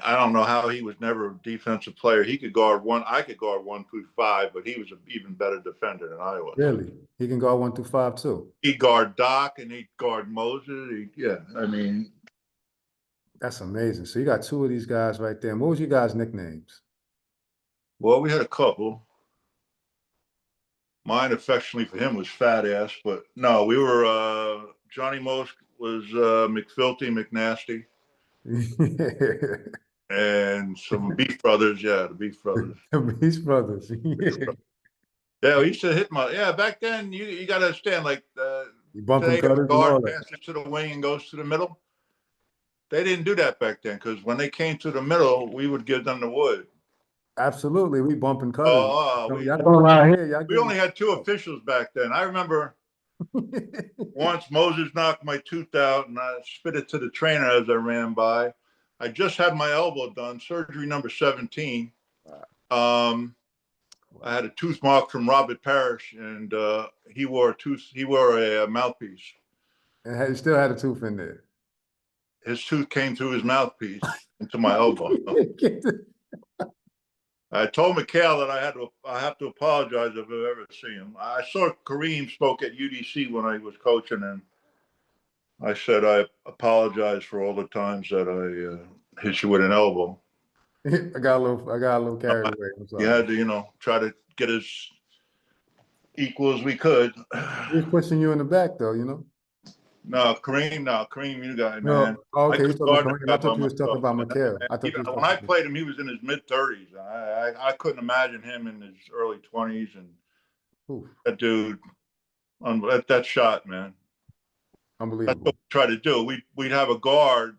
I don't know how he was never a defensive player. He could guard one. I could guard 1 through 5, but he was an even better defender than I was. Really? He can guard 1 through 5 too. He'd guard Doc and he'd guard Moses. I mean, that's amazing. So you got 2 of these guys right there. What was your guys' nicknames? Well, we had a couple. Mine affectionately for him was Fat Ass, but no, we were Johnny Most was McFilthy, McNasty. And some Beef Brothers, the Beef Brothers. The Beef Brothers, yeah. We used to hit back then, you got to understand, like, you bumping cutters guard passes to the wing and goes to the middle. They didn't do that back then, because when they came to the middle, we would give them the wood. Absolutely, we bumping cutters. We only had 2 officials back then. I remember once Moses knocked my tooth out, and I spit it to the trainer as I ran by. I just had my elbow done, surgery number 17. I had a tooth mark from Robert Parrish, and he wore a mouthpiece. And he still had a tooth in there. His tooth came through his mouthpiece into my elbow. I told Mikhail that I have to apologize if I ever see him. I saw Kareem spoke at UDC when I was coaching, and I said I apologize for all the times that I hit you with an elbow. I got a little carried away. You had to, try to get as equal as we could. He was pushing you in the back, though, No, Kareem, no, Kareem, you got it, man. No, oh, I okay, you're couldn't talking guard the Kareem. I crap thought on you was talking myself, about man. Mikhail. And I thought you was when I talking. played him, he was in his mid-30s. I couldn't imagine him in his early 20s. And Oof, that dude, that shot, man. That's what unbelievable. we try to do. We'd have a guard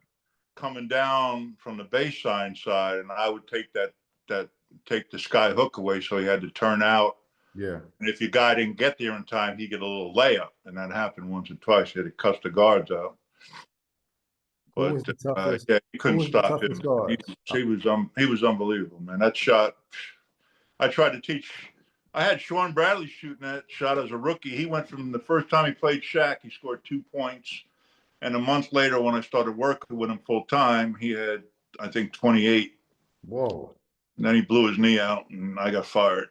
coming down from the baseline side, and I would take take the sky hook away, so he had to turn out. Yeah. And if your guy didn't get there in time, he'd get a little layup, and that happened once or twice. He had to cuss the guards out. Who was But the toughest? yeah, you Who couldn't was the stop toughest him. guards? He was unbelievable, man. That shot, I tried to teach. I had Sean Bradley shooting that shot as a rookie. He went from the first time he played Shaq, he scored 2 points. And a month later, when I started working with him full time, he had, I think, 28. Whoa. And then he blew his knee out, and I got fired.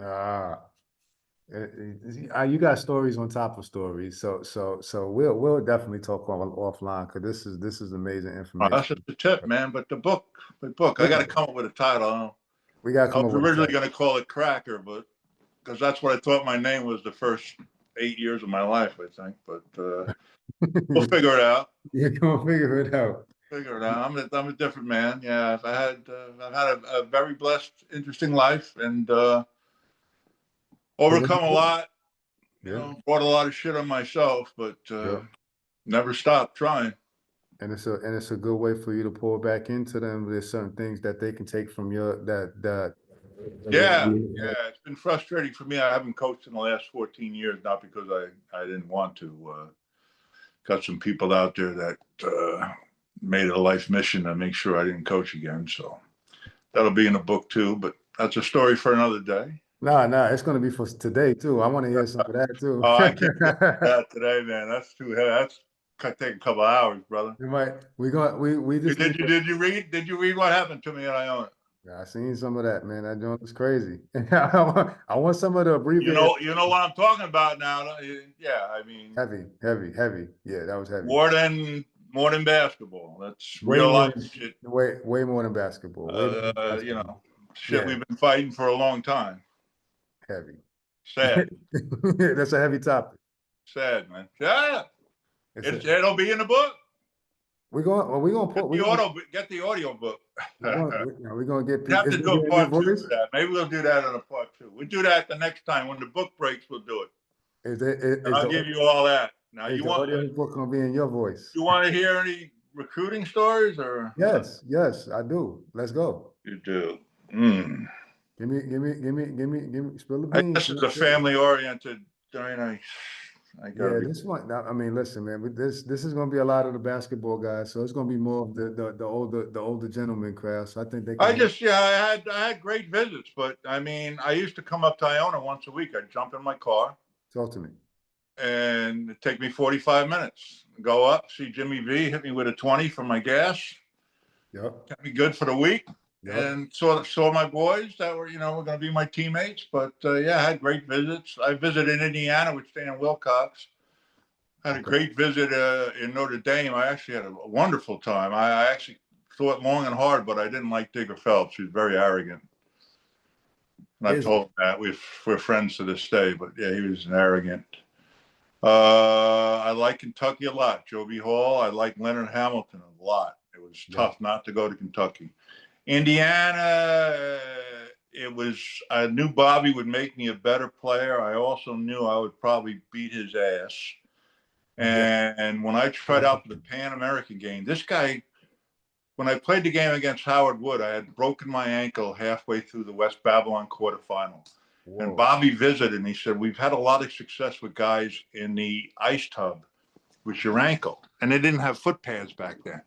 Ah. You got stories on top of stories, so we'll definitely talk offline because this is amazing That's information. just the tip, man. But the book, I got to come up with a title. We got to I come was up with a originally title. going to call it Cracker, but because that's what I thought my name was the first 8 years of my life, I think. But we'll figure it out. You're gonna figure it out. Figure it out. I'm a different man. Yeah, I've had a very blessed, interesting life, and overcome a lot. You Yeah, know, brought a lot of shit on myself, but yeah. never stopped trying. And it's a good way for you to pour back into them. There's certain things that they can take from your that. Yeah, yeah. It's been frustrating for me. I haven't coached in the last 14 years, not because I didn't want to. Got some people out there that made it a life mission to make sure I didn't coach again. So that'll be in the book too. But that's a story for another day. No, it's gonna be for today too. I want to hear some of that too. Oh, I can't get that today, man. That's too heavy. That's gonna take a couple of hours, brother. We just need to. Did you read what happened to me at Iona? Yeah, I seen some of that, man. That joint was crazy. I want some of the abbreviated. You know what I'm talking about now. Yeah, I mean, Heavy. Yeah, that was heavy. more than basketball. That's Way real more life than shit. way more than basketball. Way more than You basketball. know, shit Yeah, we've been fighting for a long time. heavy. Sad, That's a heavy topic. sad, man. Yeah, It's a, it'll be in the book. we're gonna put Get the audio book. we're gonna get We have is to it do a gonna be in your part two voice? of that. Maybe we'll do that in a part two. We'll do that the next time when the book breaks. We'll do it. And I'll give you all that. Now is the audio book gonna be in your voice? you want to hear any recruiting stories or? Yes, I do. Let's go. You do. Give me spill the I beans. guess it's a family oriented. I gotta Yeah, be. this one. I mean, listen, man. This is going to be a lot of the basketball guys, so it's going to be more of the older gentleman crowd. So I think they can. I had great visits, but I mean, I used to come up to Iona once a week. I'd jump in my car Talk to me. and it'd take me 45 minutes. Go up, see Jimmy V, hit me with a 20 for my gas. Yep. Kept me good for the week. Yep. And saw my boys that were going to be my teammates. But yeah, I had great visits. I visited Indiana with Stan Wilcox. Had a great visit in Notre Dame. I actually had a wonderful time. I actually thought long and hard, but I didn't like Digger Phelps. He was very arrogant. And I told him that we're friends to this day. But yeah, he was an arrogant. I like Kentucky a lot. Joby Hall. I like Leonard Hamilton a lot. It was tough not to go to Kentucky. Indiana, I knew Bobby would make me a better player. I also knew I would probably beat his ass. And when I tried out for the Pan American game, this guy, when I played the game against Howard Wood, I had broken my ankle halfway through the West Babylon quarterfinal. Whoa. And Bobby visited and he said, we've had a lot of success with guys in the ice tub with your ankle. And they didn't have foot pads back then.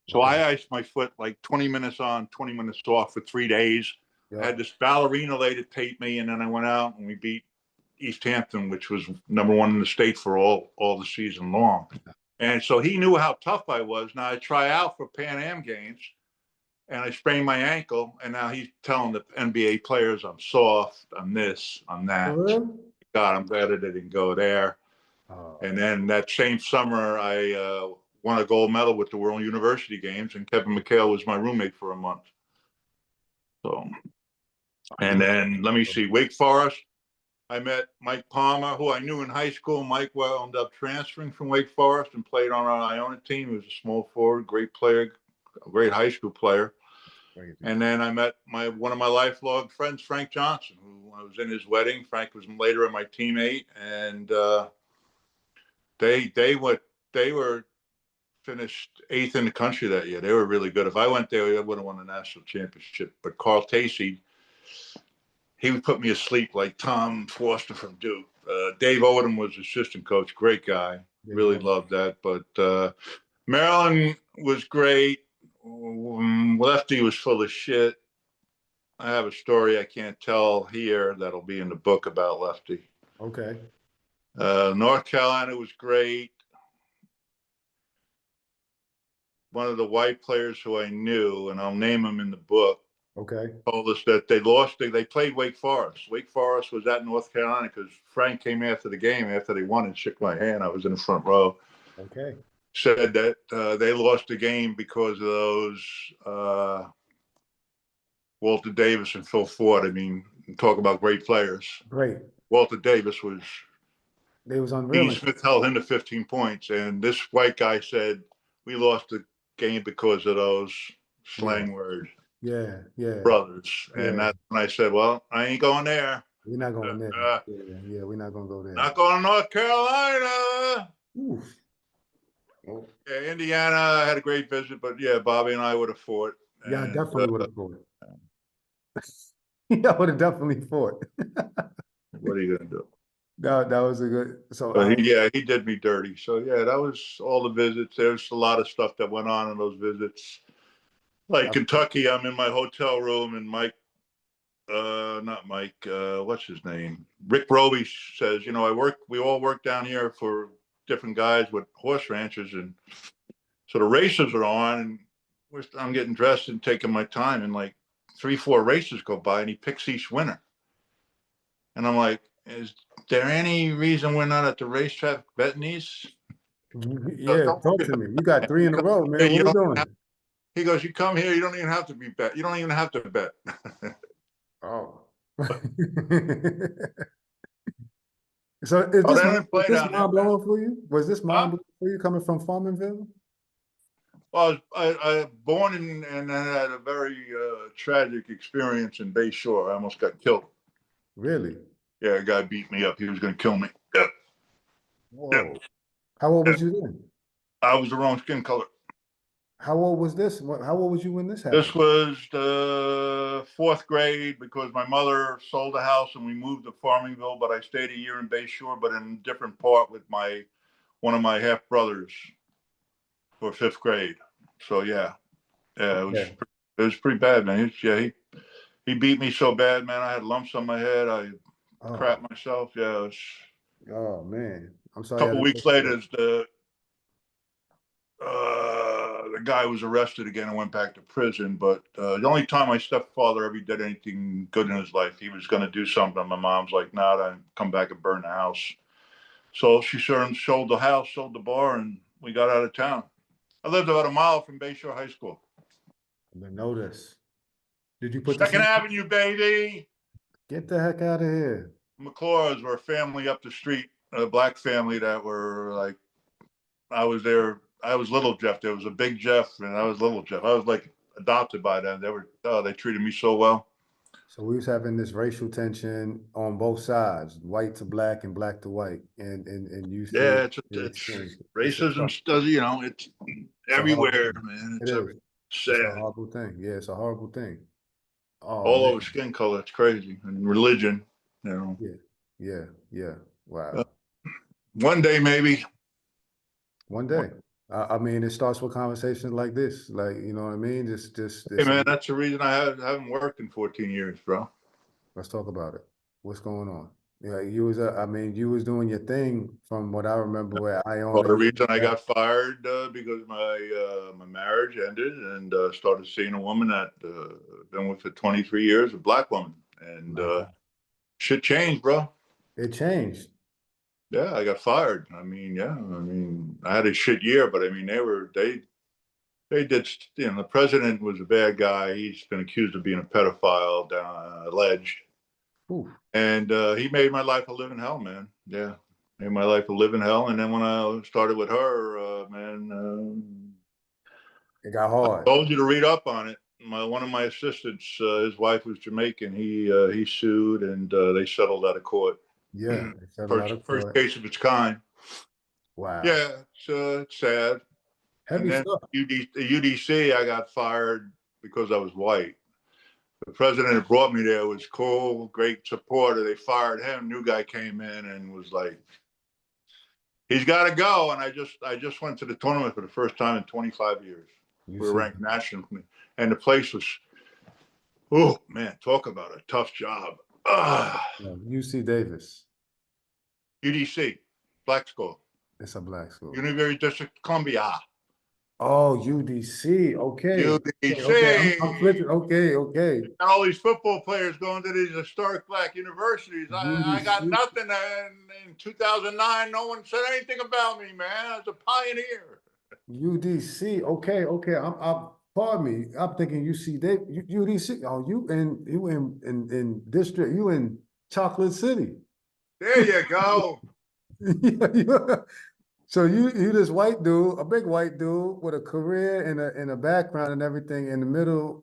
So I iced my foot like 20 minutes on, 20 minutes off for 3 days. I had this ballerina lady tape me, and then I went out and we beat East Hampton, which was #1 in the state for all the season long. And so he knew how tough I was. Now I try out for Pan Am games, and I sprained my ankle, and now he's telling the NBA players I'm soft, I'm this, I'm that. God, I'm glad I didn't go there. And then that same summer, I won a gold medal with the World University Games, and Kevin McHale was my roommate for a month. So, and then let me see, Wake Forest. I met Mike Palmer, who I knew in high school. Mike wound up transferring from Wake Forest and played on our Iona team. He was a small forward, great player, a great high school player. Crazy. And then I met one of my lifelong friends, Frank Johnson, who I was in his wedding. Frank was later my teammate, and they were finished 8th in the country that year. They were really good. If I went there, I would have won the national championship. But Carl Tacey, he would put me asleep like Tom Foster from Duke. Dave Odom was assistant coach, great guy. Really loved that. But Maryland was great. Lefty was full of shit. I have a story I can't tell here that'll be in the book about Lefty. Okay. North Carolina was great. One of the white players who I knew, and I'll name him in the book, Okay. told us that they lost. They played Wake Forest. Wake Forest was at North Carolina because Frank came after the game after they won and shook my hand. I was in the front row. Okay. Said that they lost the game because of those Walter Davis and Phil Ford. I mean, talk about great players. Great. Walter Davis was. They was unreal. Smith held him to 15 points, and this white guy said we lost the game because of those slang words. Yeah, yeah. Brothers. And that's when I said, well, I ain't going there. We're not going there. Yeah, we're not going to go there. Not going to North Carolina. Oof. Oh. Yeah, Indiana, I had a great visit, but yeah, Bobby and I would have fought. Yeah, I definitely would have fought. Yeah, I would have definitely fought. What are you going to do? That was a good. So he did me dirty. So yeah, that was all the visits. There's a lot of stuff that went on in those visits. Like Kentucky, I'm in my hotel room, and not Mike, what's his name? Rick Roby says, we all work down here for different guys with horse ranches, and so the races are on, and I'm getting dressed and taking my time, and like 3-4 races go by, and he picks each winner, and I'm like, is there any reason we're not at the racetrack betting these? Yeah, talk to me. You got 3 in a row, man. What we doing? He goes, you come here, you don't even have to be bet. You don't even have to bet. Oh. So is this mind blowing for you? Was this mind blowing for you coming from Farmanville? Well, I born and I had a very tragic experience in Bay Shore. I almost got killed. Really? Yeah, a guy beat me up. He was going to kill me. Yeah. Whoa. Yeah. How old was you then? I was the wrong skin color. How old was this? How old was you when this happened? This was the 4th grade because my mother sold a house and we moved to Farmingville, but I stayed a year in Bay Shore, but in a different part with one of my half brothers for 5th grade. So yeah, it was pretty bad, man. He beat me so bad, man. I had lumps on my head. I crapped myself. Yeah. It was, oh man, I'm sorry. A couple weeks later, the guy was arrested again and went back to prison. But the only time my stepfather ever did anything good in his life, he was going to do something. My mom's like, nah, I come back and burn the house. So she sold the house, sold the bar, and we got out of town. I lived about a mile from Bay Shore High School. I didn't know this. Did you put 2nd Avenue, baby? Get the heck out of here. McClures were a family up the street, a black family that were like, I was there. I was little Jeff. There was a big Jeff, and I was little Jeff. I was like adopted by them. They treated me so well. So we was having this racial tension on both sides, white to black and black to white, and you. Yeah, it's racism. It's everywhere, man. It's sad. It's a horrible thing. Yeah, it's a horrible thing. Oh, all over skin color. It's crazy, and religion. Yeah. Wow. One day, maybe. One day. I mean, it starts with conversations like this. Like, you know what I mean? Just. Hey, man, that's the reason I haven't worked in 14 years, bro. Let's talk about it. What's going on? Yeah, you was doing your thing from what I remember where I owned. Well, the reason I got fired because my marriage ended and started seeing a woman that been with for 23 years, a black woman, and shit changed, bro. It changed. Yeah, I got fired. I mean, I had a shit year, but I mean, they did, the president was a bad guy. He's been accused of being a pedophile, alleged. Ooh, And he made my life a living hell, man. Yeah, made my life a living hell. And then when I started with her, it got I hard. told you to read up on it. One of my assistants, his wife was Jamaican. He sued, and they settled out of court. Yeah, they settled out First of first court. case of its kind. Wow. Yeah, it's sad. And Heavy then stuff. the UDC, I got fired because I was white. The president that brought me there was cool, great supporter. They fired him. New guy came in and was like, he's got to go. And I just went to the tournament for the first time in 25 years. You We were see, ranked nationally, and the place was, oh man, talk about a tough job. UC Davis. UDC, Black School, It's a black school. University District of Columbia. Oh, UDC. Okay. Okay. Okay. I'm UDC. flipping. Okay. Okay. And all these football players going to these historic black universities. I got UDC. nothing. In 2009, no one said anything about me, man. I was a pioneer. UDC. Okay. Okay. Pardon me. I'm thinking UC Davis. UDC. Oh, you in district. You in Chocolate City. There you go. Yeah. So you this white dude, a big white dude with a career and a background and everything in the middle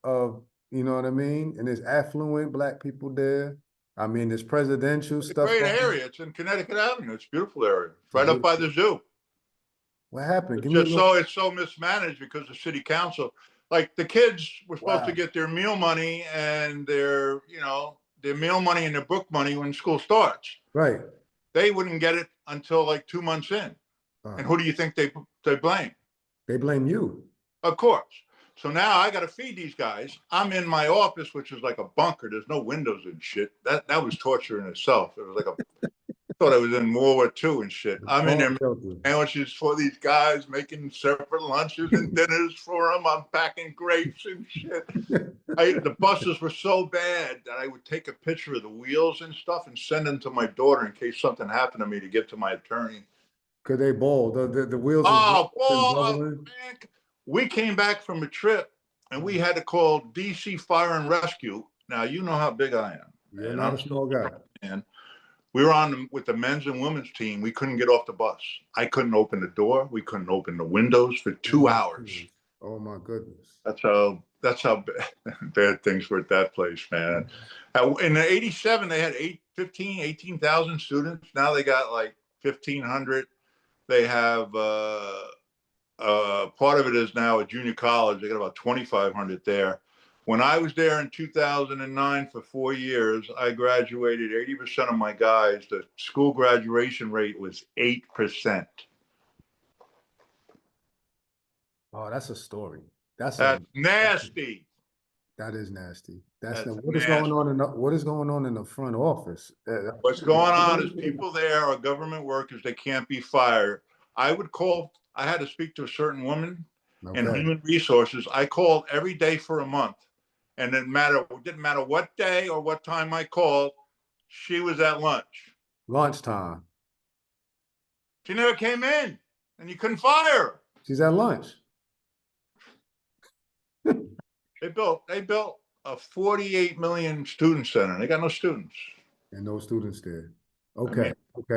of you know what I mean? And there's affluent black people there. I mean, there's presidential It's a stuff great going on. area. It's in Connecticut Avenue. It's a beautiful area. It's a Right up by beautiful. the zoo. What happened? It's Give me a just little. so mismanaged because the city council, like the kids were supposed to Wow. get their meal money and their meal money and their book money when school starts. Right. They wouldn't get it until like 2 months in. And who do you think they blame? They blame you. Of course. So now I got to feed these guys. I'm in my office, which is like a bunker. There's no windows and shit. That was torture in itself. It was like I thought I was in World War II and shit. I'm in there making sandwiches for these guys, making separate lunches and dinners for them. I'm packing grapes and shit. The buses were so bad that I would take a picture of the wheels and stuff and send them to my daughter in case something happened to me to get to my attorney. Cause they ball. The wheels was Oh, bubbling. man. We came back from a trip and we had to call DC Fire and Rescue. Now, you know how big I am. You're And not I'm a small guy. and we were with the men's and women's team. We couldn't get off the bus. I couldn't open the door. We couldn't open the windows for 2 hours. Oh my goodness. That's how bad things were at that place, man. In the 87, they had 18,000 students. Now they got like 1,500. They have part of it is now a junior college. They got about 2,500 there. When I was there in 2009 for 4 years, I graduated 80% of my guys. The school graduation rate was 8%. Oh, that's a story. That's nasty. That is nasty. That's what is nasty. going on what is going on in the front office? What's going on is people there are government workers. They can't be fired. I had to speak to a certain woman in human resources. I called every day for a month. And it didn't matter what day or what time I called, she was at lunch. Lunchtime. She never came in, and you couldn't fire her. She's at lunch. They built a 48 million student center. They got no students. And no students there. Okay.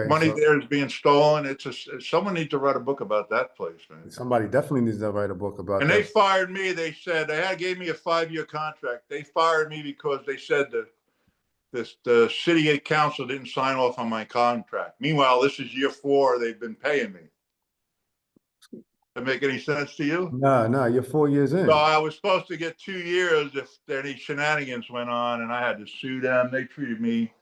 Money there is being stolen. Someone needs to write a book about that place, man. Somebody definitely needs to write a book about that. And they fired me. They said gave me a 5-year contract. They fired me because they said that the city council didn't sign off on my contract. Meanwhile, this is year 4. They've been paying me. Does that make any sense to you? No, you're 4 years in. So I was supposed to get 2 years if any shenanigans went on, and I had to sue them. They treated me.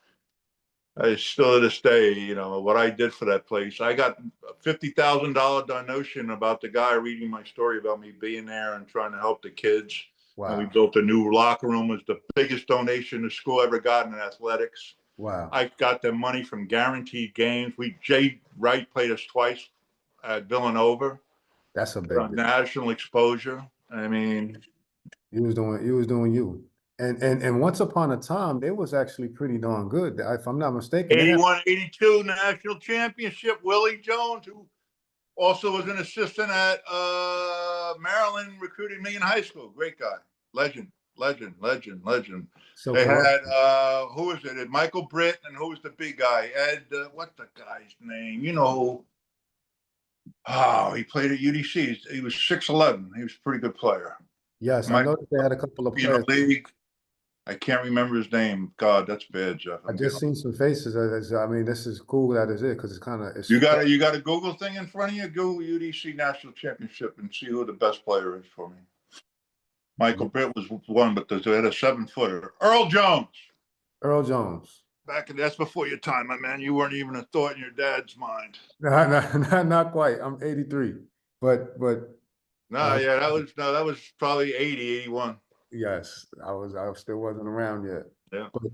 Still to this day, what I did for that place. I got a $50,000 donation about the guy reading my story about me being there and trying to help the kids. Wow. And we built a new locker room. It was the biggest donation the school ever got in athletics. Wow. I got the money from guaranteed games. Jay Wright played us twice at Villanova. That's a big national exposure. I mean, he was doing you. And once upon a time, they was actually pretty darn good. If I'm not mistaken. 81, 82 national championship. Willie Jones, who also was an assistant at Maryland, recruited me in high school. Great guy. Legend. Legend. So They corrupt. had who was it? Michael Britt, and who was the big guy? Ed, what the guy's name? You know, oh, he played at UDC. He was 6'11". He was a pretty good player. Yes, I Might noticed they had a couple of be in the players. league. I can't remember his name. God, that's bad, Jeff. I just seen some faces. I mean, this is cool that is it because it's kind of it's. You got a Google thing in front of you? Google UDC National Championship and see who the best player is for me. Michael Britt was one, but they had a 7-footer. Earl Jones. Earl Jones. That's before your time, my man. You weren't even a thought in your dad's mind. Not quite. I'm 83, but Yeah, that was probably 80, 81. yes, I still wasn't around yet. Yeah. But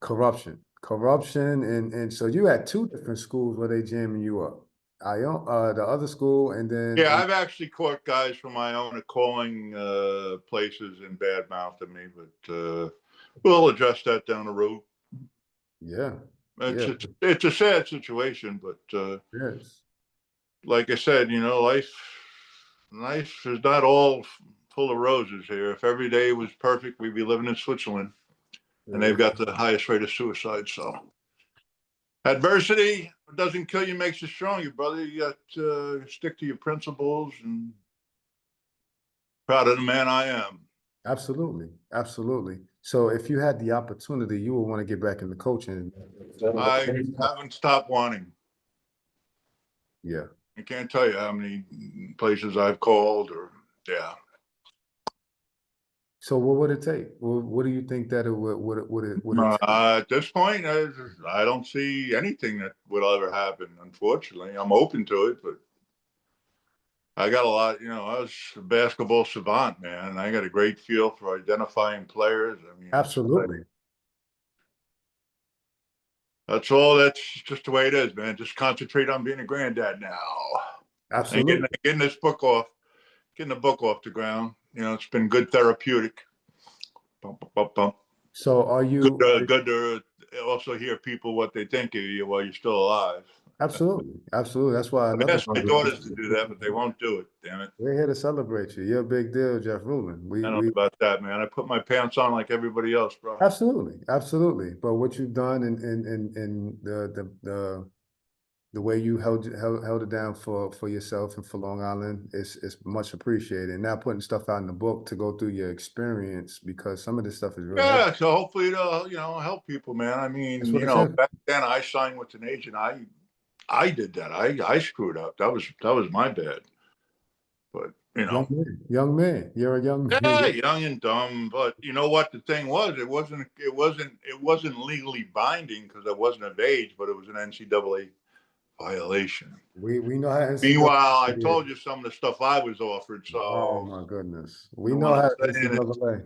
corruption, and so you had two different schools where they jamming you up. The other school, and then Yeah, I've actually caught guys from my own calling places and bad mouthing me, but we'll address that down the road. yeah, It's a sad situation, but yes, like I said, you know, life is not all full of roses here. If every day was perfect, we'd be living in Switzerland, and they've got the highest rate of suicide. So adversity doesn't kill you, makes you stronger, brother. You got to stick to your principles, and proud of the man I am. absolutely, absolutely. So if you had the opportunity, you would want to get back into coaching. I haven't stopped wanting. Yeah. I can't tell you how many places I've called, or yeah. So what would it take? What do you think that it would it take? At this point, I don't see anything that would ever happen. Unfortunately, I'm open to it, but I got a lot. You know, I was a basketball savant, man. And I got a great feel for identifying players. I mean, Absolutely. that's all. That's just the way it is, man. Just concentrate on being a granddad now. Absolutely. And getting this book off, getting the book off the ground. You know, it's been good therapeutic. Bump, bump, bump. So are you Good to also hear people what they think of you while you're still alive. absolutely, absolutely. That's why I another asked my daughters to do that, but they won't do it. Damn it! we're here to celebrate you. You're a big deal, Jeff Ruland. I don't know about that, man. I put my pants on like everybody else, bro. Absolutely, absolutely. But what you've done and the way you held it down for yourself and for Long Island is much appreciated. And now putting stuff out in the book to go through your experience because some of this stuff is really Yeah, so hopefully it'll help people, man. I mean, back then I signed with an agent. I did that. I screwed up. That was my bad. But young man, you're a young man. yeah, young and dumb. But you know what the thing was? It wasn't legally binding because I wasn't of age, but it was an NCAA violation. We know how. Meanwhile, I told you some of the stuff I was offered. So, oh my goodness, we know how NCAA.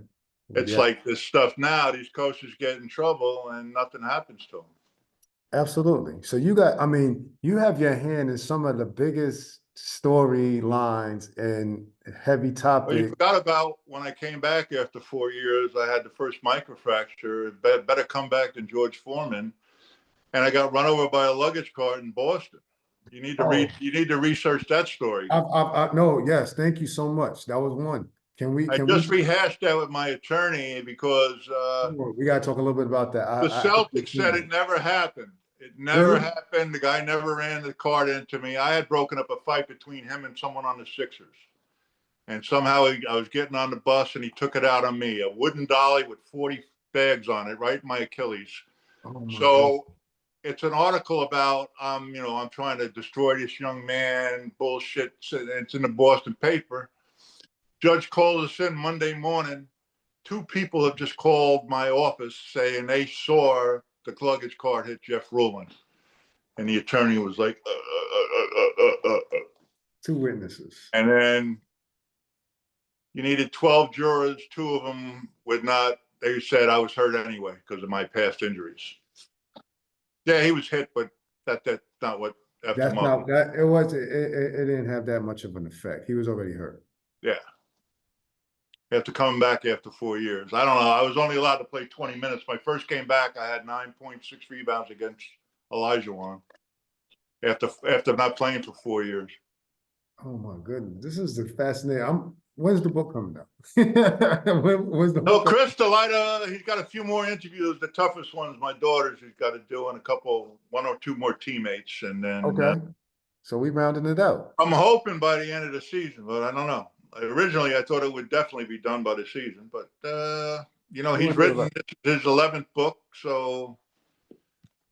It's like this stuff now. These coaches get in trouble and nothing happens to them. Absolutely. So you have your hand in some of the biggest storylines and heavy topics. Well, you forgot about when I came back after 4 years. I had the first microfracture. Better come back than George Foreman, and I got run over by a luggage cart in Boston. You need to read. You need to research that story. No, yes, thank you so much. That was one. I just rehashed that with my attorney because we got to talk a little bit about that. The Celtics said it never happened. It never happened. The guy never ran the cart into me. I had broken up a fight between him and someone on the Sixers. And somehow I was getting on the bus and he took it out on me. A wooden dolly with 40 bags on it, right in my Achilles. So it's an article about, I'm trying to destroy this young man, bullshit. It's in the Boston paper. Judge called us in Monday morning. 2 people have just called my office saying they saw the luggage cart hit Jeff Ruland. And the attorney was like, 2 witnesses. And then you needed 12 jurors. 2 of them would not. They said I was hurt anyway because of my past injuries. Yeah, he was hit, but that's not what. That's not that. It was. It didn't have that much of an effect. He was already hurt. Yeah. After coming back after 4 years, I don't know. I was only allowed to play 20 minutes. My first game back, I had 9.6 rebounds against Elijah Wan. After not playing for 4 years. Oh my goodness, this is fascinating. When's the book coming out? When's the No, book? Crystal, he's got a few more interviews. The toughest one's my daughter's. He's got to do, and one or two more teammates, and then Okay. So we rounding it out. I'm hoping by the end of the season, but I don't know. Originally, I thought it would definitely be done by the season, but he's written his 11th book, so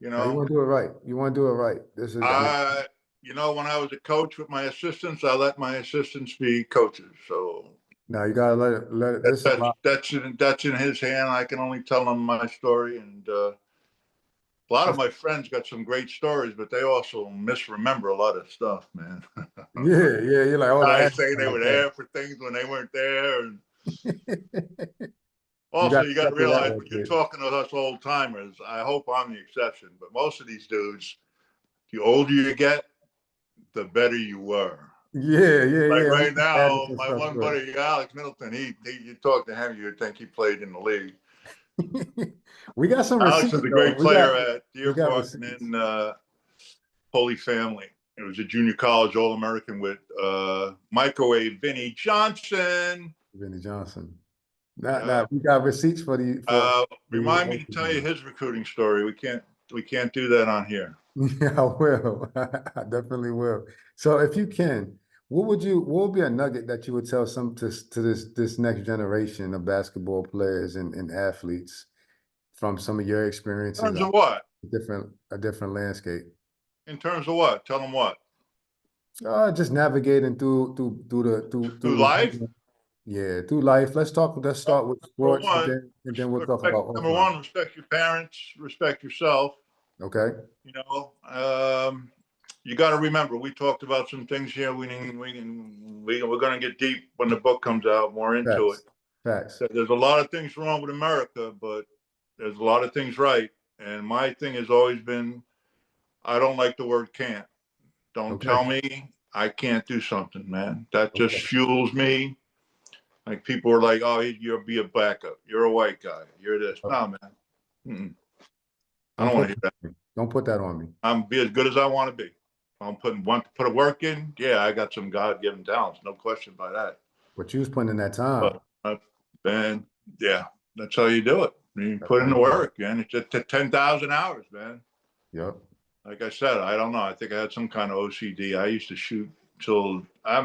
you want to do it right. You want to do it right. This is. When I was a coach with my assistants, I let my assistants be coaches. So now you gotta let it. This that's in his hand. I can only tell him my story, and a lot of my friends got some great stories, but they also misremember a lot of stuff, man. Yeah. You're like, oh, I say they were there for things when they weren't there, and also you got to realize when you're talking to us old timers. I hope I'm the exception, but most of these dudes, the older you get, the better you were. Yeah. Like right now, my one buddy Alex Middleton, you talk to him, you'd think he played in the league. We got some Alex receipts. is a great player at Deer Park and in Holy Family. It was a junior college All-American with microwave Vinny Johnson. Now we got receipts for the. Remind me to tell you his recruiting story. We can't do that on here. Yeah, I will. I definitely will. So if you can, what would be a nugget that you would tell to this next generation of basketball players and athletes from some of your experiences? In terms of what? A different landscape. In terms of what? Tell them what? Just navigating through life. Yeah, through life. Let's start with sports, and then we'll talk about number one, respect your parents, respect yourself. Okay. You got to remember, we talked about some things here. We're going to get deep when the book comes out, more into it. Facts. There's a lot of things wrong with America, but there's a lot of things right. And my thing has always been, I don't like the word can't. Don't tell me I can't do something, man. That just fuels me. Like people are like, oh, you'll be a backup. You're a white guy. You're this. Nah, man. I don't want to hear that. Don't put that on me. I'm be as good as I want to be. I'm put a work in. Yeah, I got some God-given talents, no question about that. But you was putting in that time. Man, yeah, that's how you do it. You put in the work, man. It's just 10,000 hours, man. Yep. Like I said, I don't know. I think I had some kind of OCD. I used to shoot till, I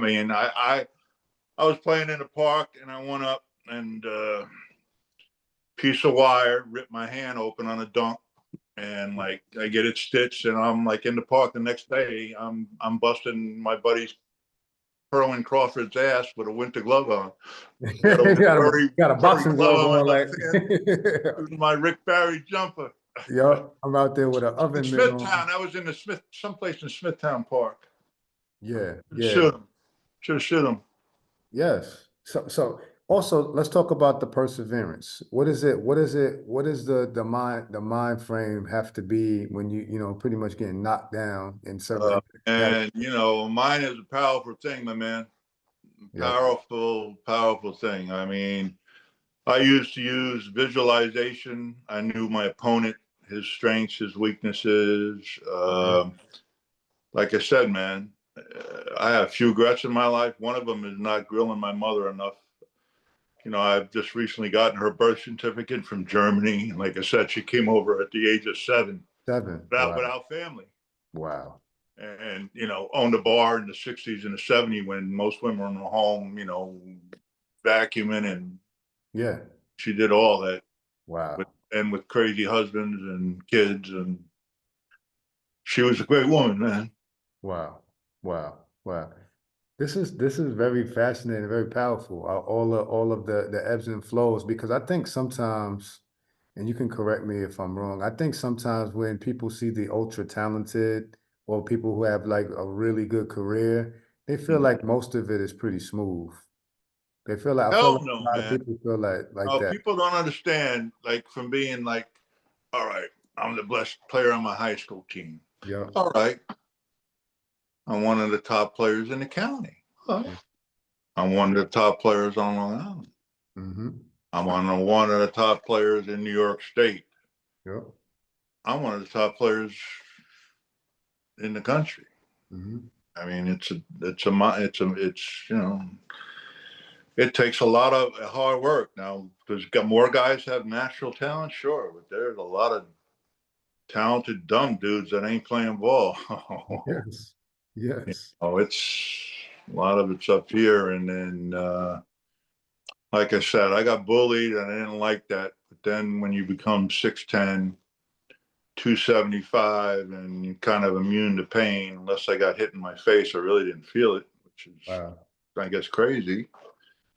was playing in the park and I went up and piece of wire ripped my hand open on a dunk. And like I get it stitched, and I'm like in the park the next day. I'm busting my buddy's Herman Crawford's ass with a winter glove on. Got a boxing glove on, like it was my Rick Barry jumper. Yep, I'm out there with an oven in Smithtown. I was in the someplace in Smithtown Park. Yeah. Should have shoot him. Yes. So also, let's talk about the perseverance. What is it? What is the mind frame have to be when you pretty much getting knocked down in certain mine is a powerful thing, my man. Powerful thing. I mean, I used to use visualization. I knew my opponent, his strengths, his weaknesses. Like I said, man, I have a few regrets in my life. One of them is not grilling my mother enough. I've just recently gotten her birth certificate from Germany. Like I said, she came over at the age of 7. Without family. Wow. And, owned a bar in the 60s and the 70s when most women were in the home, vacuuming, and she did all that. Wow. With crazy husbands and kids, and she was a great woman, man. Wow. This is very fascinating, very powerful. All of the ebbs and flows, because I think sometimes, and you can correct me if I'm wrong, I think sometimes when people see the ultra talented or people who have like a really good career, they feel like most of it is pretty smooth. They feel like, a lot of people feel like that. People don't understand, like, from being like, all right, I'm the best player on my high school team. Yeah. All right. I'm one of the top players in the county. I'm one of the top players on Long Island. I'm one of the top players in New York State. Yeah. I'm one of the top players in the country. I mean, It takes a lot of hard work. Now, there's got more guys have natural talent, sure, but there's a lot of talented dumb dudes that ain't playing ball. Yes. Yes. Oh, it's a lot of it's up here, and then like I said, I got bullied, and I didn't like that. But then when you become 6'10", 275, and you're kind of immune to pain, unless I got hit in my face, I really didn't feel it, which is, Wow. I guess, crazy. Wow.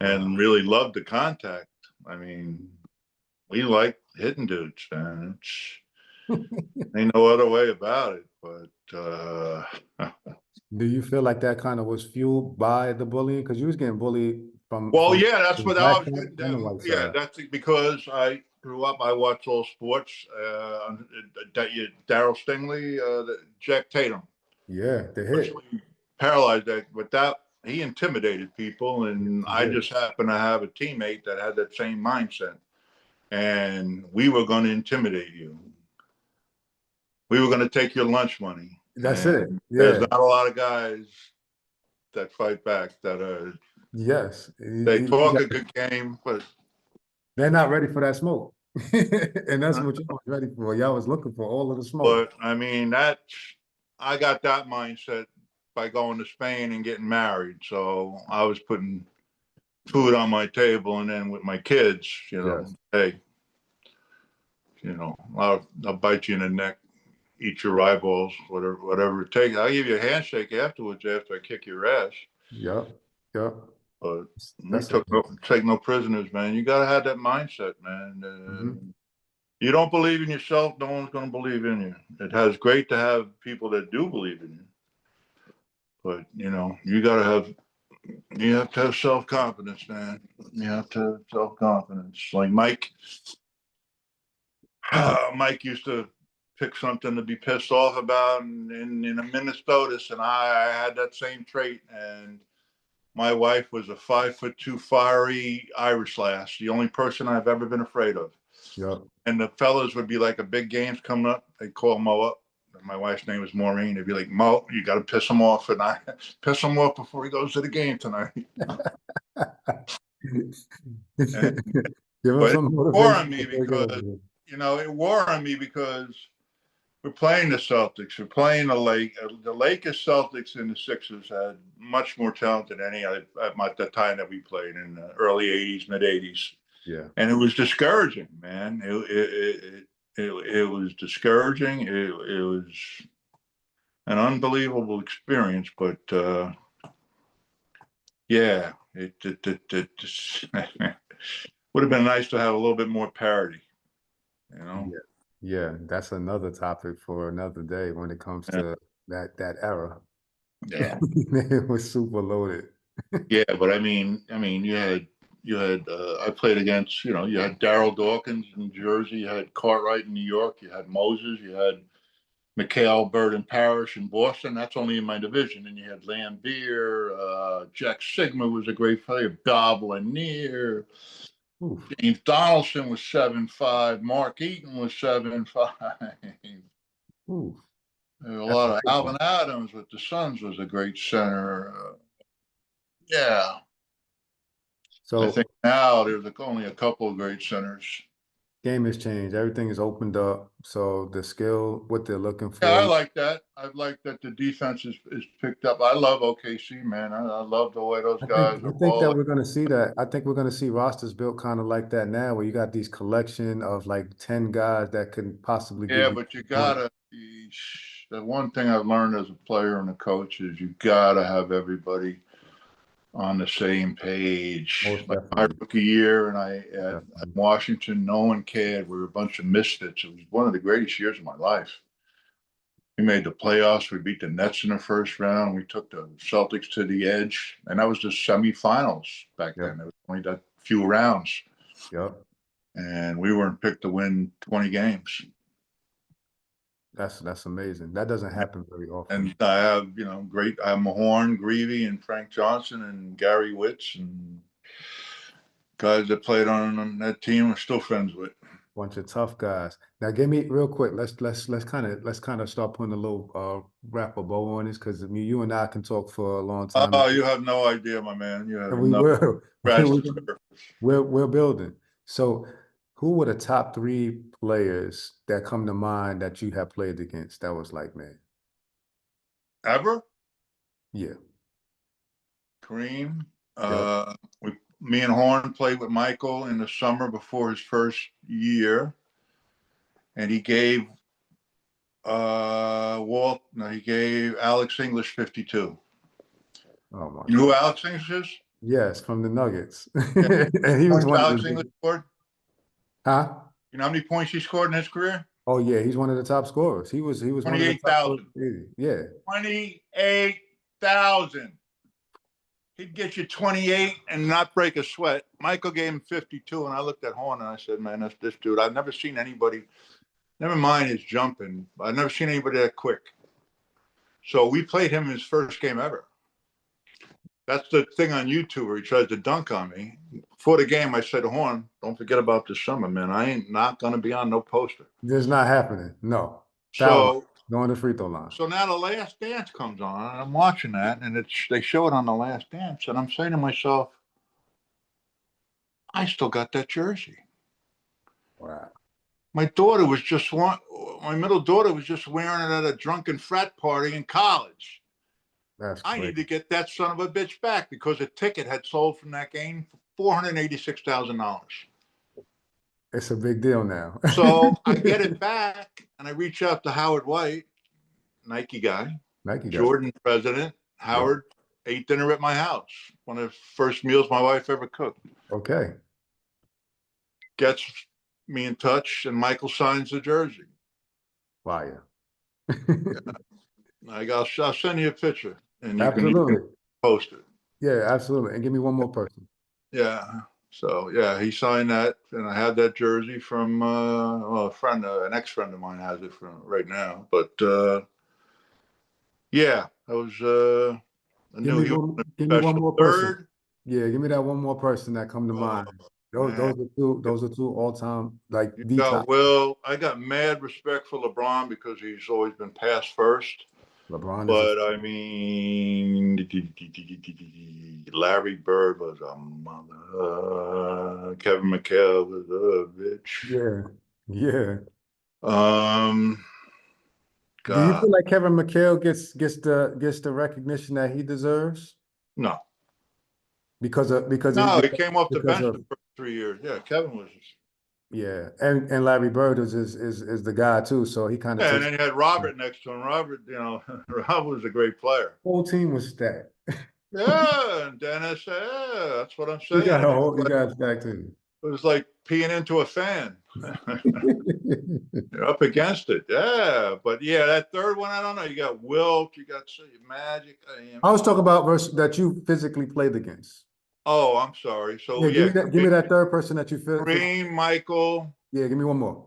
And really loved the contact. I mean, we like hitting dudes, man. Ain't no other way about it. But Do you feel like that kind of was fueled by the bullying? Because you was getting bullied well, from yeah, that's the what I black was side getting. and the white Yeah, side. that's because I grew up. I watched all sports. Daryl Stingley, Jack Tatum, Yeah, the hit. virtually paralyzed that. But that he intimidated people, Yes, and he I did. just happened to have a teammate that had that same mindset, and we were going to intimidate you. We were going to take your lunch money, That's it. and there's Yeah. not a lot of guys that fight back. That Yes. they talk a good game, but They're not ready for that smoke. And that's what y'all was ready for. Y'all was looking for all of the smoke. I mean I got that mindset by going to Spain and getting married. So I was putting food on my table, and then with my kids, Yes. hey, I'll bite you in the neck, eat your eyeballs, whatever it takes. I'll give you a handshake afterwards after I kick your ass. Yep. Yep. But we That's amazing. take no prisoners, man. You gotta have that mindset, man. Mhm. You don't believe in yourself, no one's gonna believe in you. It has great to have people that do believe in you, but you have to have self confidence, man. You have to have self confidence. Like Mike, Mike used to pick something to be pissed off about in a minute's notice, and I had that same trait. And my wife was a 5'2" fiery Irish lass, the only person I've ever been afraid of. Yep. And the fellas would be like a big game's coming up. They'd call Mo up. My wife's name was Maureen. They'd be like, Mo, you got to piss him off, and I piss him off before he goes to the game tonight. And, Give him but it some wore on motivation me before he get over because here. it wore on me because we're playing the Celtics. We're playing the Lake. The Lakers, Celtics, and the Sixers had much more talent than any at the time that we played in the early '80s, mid '80s, Yeah. and it was discouraging, man. It was discouraging. It was an unbelievable experience, but yeah, it would have been nice to have a little bit more parity, you know. Yeah. Yeah. That's another topic for another day when it comes Yeah, to that era. yeah, It was super loaded. yeah. But you had I played against you had Daryl Dawkins in Jersey, you had Cartwright in New York, you had Moses, you had Mikhail Burton Parrish in Boston. That's only in my division. And you had Lambeer, Jack Sigma was a great player, Bob Lanier, Oof. James Donaldson was 7'5", Mark Eaton was 7'5". Oof. A That's a lot of big Alvin one. Adams with the Suns was a great center. Yeah, I So think now there's only a couple of great centers. game has changed. Everything is opened up. So the skill, what they're looking Yeah, I for. like that. I like that the defense is picked up. I love OKC, man. I love the way those guys I are think that balling. we're gonna see that. I think we're gonna see rosters built kind of like that now, where you got these collection of like 10 guys that can possibly Yeah, give you but you points. gotta. The one thing I've learned as a player and a coach is you gotta have everybody on the same page. Most Like my definitely. rookie year, and at Definitely. Washington, no one cared. We were a bunch of misfits. It was one of the greatest years of my life. We made the playoffs. We beat the Nets in the first round. We took the Celtics to the edge, and that was the semifinals back Yep. then. There was only that few rounds, Yep. and we weren't picked to win 20 games. That's amazing. That doesn't happen very And often. I have, I have Mahorn, Greavy, and Frank Johnson, and Gary Witz, and guys that played on that team are still friends with. Bunch of tough guys. Now, give me real quick. Let's kind of start putting a little wrap a bow on this because you and I can talk for a long time. Oh, you have no idea, my man. You have And we no will. scratch the surface. We're building. So, who were the top 3 players that come to mind that you have played against? That was like, man, Ever? yeah, Kareem. yep. Me and Horn played with Michael in the summer before his first year, and he gave he gave Alex English 52. Oh my You know who God. Alex English is? Yes, from the Nuggets, Yeah. and he was Points one of Alex the. English scored? Huh? You know how many points he scored in his career? Oh yeah, he's one of the top scorers. He was one of the top scorers. 28,000. Yeah. 28,000. He'd get you 28 and not break a sweat. Michael gave him 52, and I looked at Horn and I said, man, that's this dude. I've never seen anybody, never mind his jumping. I've never seen anybody that quick. So we played him in his first game ever. That's the thing on YouTube where he tries to dunk on me. Before the game, I said to Horn, don't forget about this summer, man. I ain't not going to be on no poster. This is not happening. No. So going to free throw line. So now The Last Dance comes on, and I'm watching that, and they show it on The Last Dance, and I'm saying to myself, I still got that jersey. Wow. My middle daughter was just wearing it at a drunken frat party in college. That's I crazy. need to get that son of a bitch back because a ticket had sold from that game for $486,000. It's a big deal now. So I get it back, and I reach out to Howard White, Nike guy, Jordan president. Howard ate dinner at my house. One of the first meals my wife ever cooked. Okay. Gets me in touch, and Michael signs the jersey. Fire. I'll send you a picture, and you can post it. Yeah, absolutely. And give me one more person. Yeah. So yeah, he signed that, and I had that jersey from a friend, an ex-friend of mine has it from right now. But yeah, I was. I knew he was give me one more person. Third. Yeah, give me that one more person that come to mind. Those are two all-time like the top. Well, I got mad respect for LeBron because he's always been pass first. LeBron but I mean, Larry Bird was a mother. Kevin McHale was a bitch. Yeah. God. Do you feel like Kevin McHale gets the recognition that he deserves? No. Because he came off the bench the first 3 years. Yeah, Kevin was. Yeah, and Larry Bird is the guy too. So he kind of. Yeah, and then you had Robert next to him. Robert, Rob was a great player. The whole team was stacked. Yeah, and Dennis. Yeah, that's what I'm saying. You got stacked too. It was like peeing into a fan. You're up against it, yeah. But yeah, that third one, I don't know. You got Wilt, you got Magic. I was talking about that you physically played against. Oh, I'm sorry. So yeah, give me that third person that you feel. Kareem, Michael. Yeah, give me one more.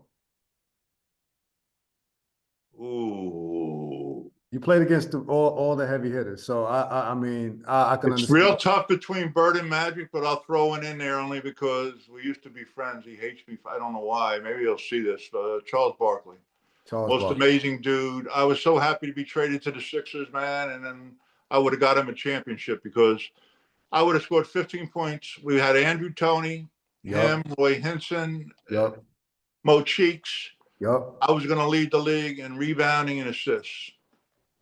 Ooh. You played against all the heavy hitters, so I mean I can it's understand. Real tough between Bird and Magic, but I'll throw one in there only because we used to be friends. He hates me. I don't know why. Maybe he'll see this. Charles Barkley. Most amazing dude. I was so happy to be traded to the Sixers, man, and then I would have got him a championship because I would have scored 15 points. We had Andrew Toney, him, Roy Hinson, Mo Cheeks. I was going to lead the league in rebounding and assists.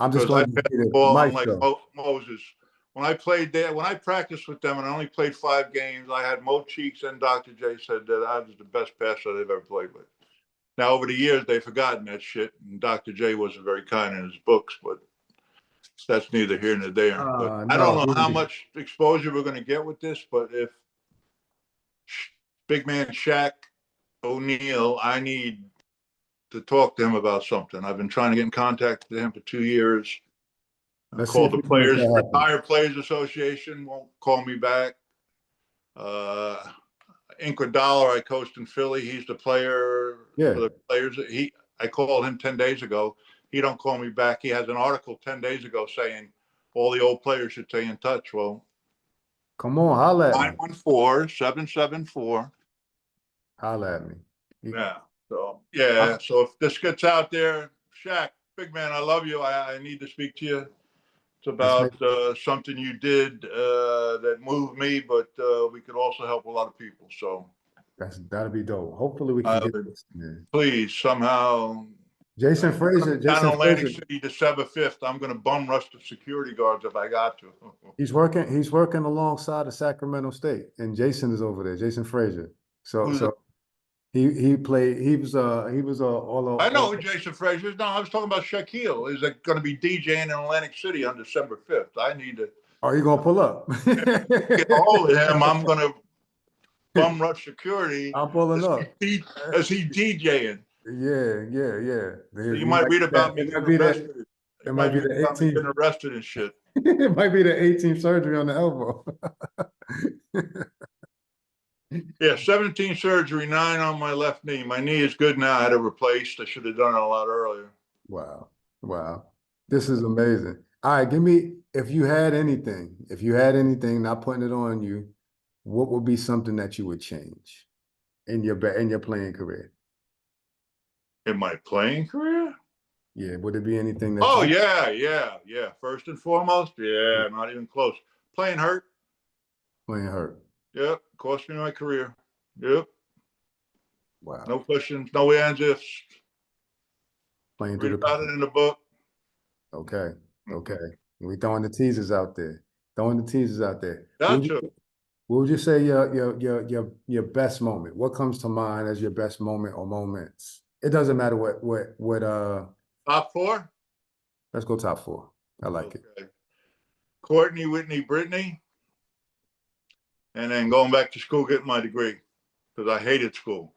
I'm just going to get the ball. I'm like Moses. When I played there, when I practiced with them, and I only played 5 games, I had Mo Cheeks and Dr. J said that I was the best passer they've ever played with. Now, over the years, they've forgotten that shit, and Dr. J wasn't very kind in his books, but that's neither here nor there. But I don't know how much exposure we're going to get with this, but if big man Shaq O'Neal, I need to talk to him about something. I've been trying to get in contact with him for 2 years. I called the Retired Players Association, won't call me back. Iguodala, I coached in Philly. He's the player for the players. I called him 10 days ago. He don't call me back. He has an article 10 days ago saying all the old players should stay in touch. Well, come on, holla at me. 914-774. Holla at me. Yeah. So I- yeah. So if this gets out there, Shaq, big man, I love you. I need to speak to you. It's Let's about make something you did that moved me, but we could also help a lot of people. So that'll be dope. Hopefully we can I get would this, man. please somehow. Jason Frazier, Down Jason in Atlantic Frazier, City, December 5th. I'm going to bum rush the security guards if I got to. he's working alongside of Sacramento State, and Jason is over there, Jason Frazier. So Who's so he played, he was I know all who Jason Frazier is. No, I was talking about Shaquille. Is going to be DJing in Atlantic City on December 5th. I need to are you gonna pull up? get a hold of him. I'm going to bum rush security I'm pulling as up. he DJing. Yeah. So you He might might read be that. about me It might getting be that. arrested. It You might might be read the about me 18th. getting arrested and shit. It might be the 18th surgery on the elbow. Yeah, 17 surgery, 9 on my left knee. My knee is good now. I had it replaced. I should have done it a lot earlier. Wow. Wow. This is amazing. All right, give me, if you had anything, not putting it on you, what would be something that you would change in your playing career? In my playing career? Yeah, would it be anything that Oh you yeah. First and foremost, yeah, not even close. Playing hurt. playing hurt? Yep, cost me my career. Yep, no Wow. questions, no ands, ifs. Playing through Read the about pain. it in the book. Okay. Mm-hmm. Okay. We throwing the teasers out there. Throwing the teasers out there. Gotcha. What would you say your best moment? What comes to mind as your best moment or moments? It doesn't matter what Top four. let's go top four. I like it. Okay. Courtney, Whitney, Brittany, and then going back to school, getting my degree because I hated school.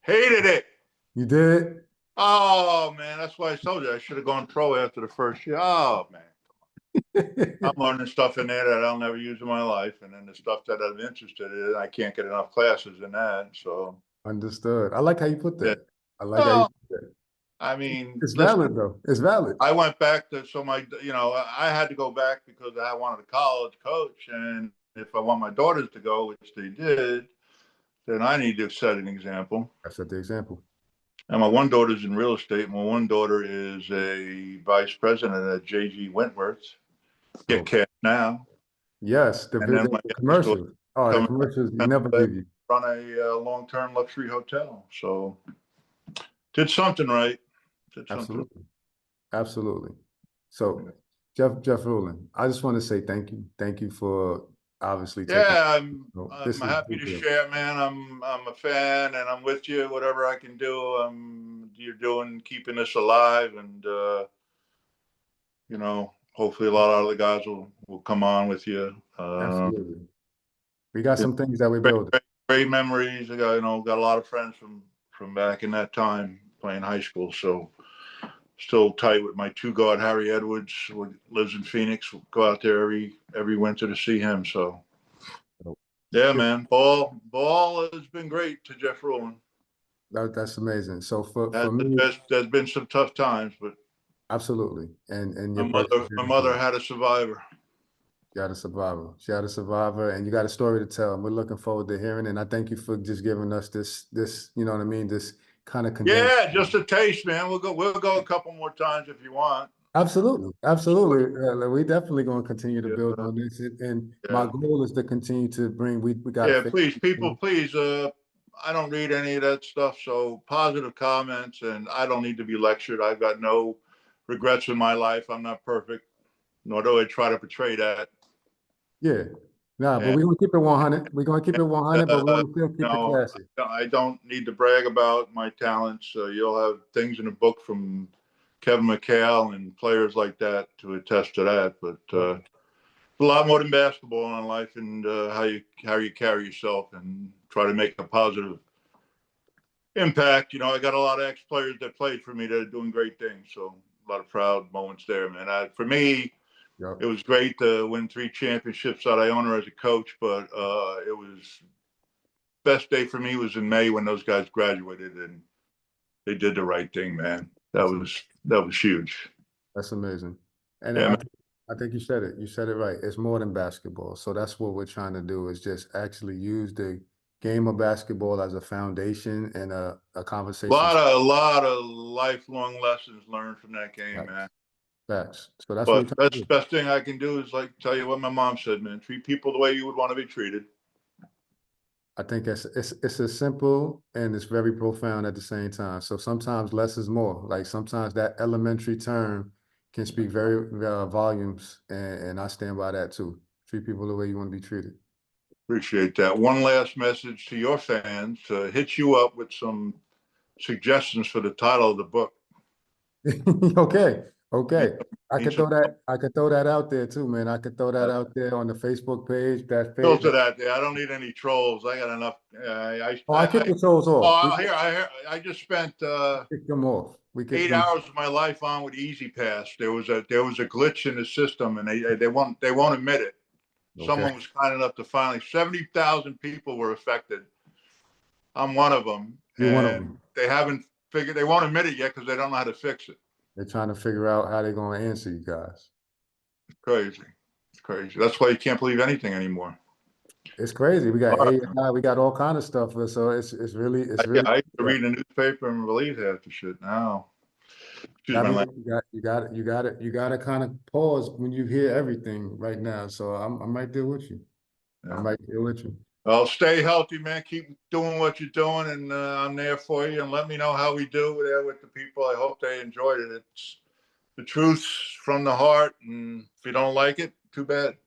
Hated it. You did? Oh man, that's why I told you I should have gone pro after the first year. Oh man, I'm learning stuff in there that I'll never use in my life, and then the stuff that I'm interested in, I can't get enough classes in that. So Understood. I like how you put yeah. that. I like how you Well, put that. I mean, It's listen, valid though. It's valid. I went back to I had to go back because I wanted a college coach, and if I want my daughters to go, which they did, then I need to set an example. I set the example. And my one daughter's in real estate. My one daughter is a vice president at JG Wentworth. Get So cash now. yes, And then my the youngest daughter commercials. Oh, the coming commercials back never to leave you. run a long-term luxury hotel. So did something right. Did something. Absolutely. Absolutely. So Jeff Ruland, I just want to say thank you. Thank you for obviously taking. Yeah, I'm This I'm is happy to share, man. I'm a fan, and I'm with you. Whatever I can do, you're doing, keeping us alive, and hopefully a lot of other guys will come on with you. absolutely. We got Yeah, some things that we great, build. great memories. I got a lot of friends from back in that time playing high school. So still tight with my two guard Harry Edwards, who lives in Phoenix. We'll go out there every winter to see him. So yeah, man, ball has been great to Jeff Ruland. That's amazing. So for That, me, there's been some tough times, but absolutely. And my your mother perseverance my through mother it. had a survivor. You got a survivor. She had a survivor, and you got a story to tell. And we're looking forward to hearing. And I thank you for just giving us this, you know what I mean, this kind of condensed. Yeah, just a taste, man. We'll go a couple more times if you want. Absolutely, absolutely. We definitely going to continue to build Yeah, on this, and my yeah. goal is to continue to bring. We got to Yeah, fix. please, people, please. I don't read any of that stuff, so positive comments, and I don't need to be lectured. I've got no regrets in my life. I'm not perfect, nor do I try to portray that. Yeah, nah, but And we're gonna keep it 100. We're gonna keep it 100, but we uh, want to still keep it no, classy. I don't need to brag about my talents. You'll have things in the book from Kevin McHale and players like that to attest to that. But it's a lot more than basketball in life, and how you carry yourself and try to make a positive impact. I got a lot of ex-players that played for me that are doing great things. So a lot of proud moments there, man. For me, Yep. it was great to win 3 championships at Iona as a coach, but it was best day for me was in May when those guys graduated and they did the right thing, man. That was huge. That's amazing. And Yeah, man. I think you said it. You said it right. It's more than basketball. So that's what we're trying to do is just actually use the game of basketball as a foundation and a A conversation. lot of lifelong lessons learned from that game, man. Facts. So that's But what we're trying to do. best thing I can do is like tell you what my mom said, man. Treat people the way you would want to be treated. I think it's as simple and it's very profound at the same time. So sometimes less is more. Like sometimes that elementary term can speak very volumes, and I stand by that too. Treat people the way you want to be treated. Appreciate that. One last message to your fans to hit you up with some suggestions for the title of the book. Okay. Okay. I Need could some throw that out there too, man. I could throw that out there on the Facebook page. That page. filter that there. I don't need any trolls. I got enough. I kick the trolls off. I just spent Kick them off. We kick 8 them. hours of my life on with Easy Pass. There was a glitch in the system, and they won't admit it. Okay. Someone was kind enough to finally 70,000 people were affected. I'm one of them. You're one of them. They haven't figured. They won't admit it yet because they don't know how to fix it. They're trying to figure out how they're going to answer you guys. It's crazy. It's crazy. That's why you can't believe anything anymore. It's crazy. We got AI, we got all kind of stuff. So it's really. Yeah, I used to read a newspaper and believe half the shit. Now, you got to kind of pause when you hear everything right now. So I'm right there with you. Yeah. I'm right there with you. Well, stay healthy, man. Keep doing what you're doing, and I'm there for you. And let me know how we do there with the people. I hope they enjoyed it. It's the truth from the heart, and if you don't like it, too bad.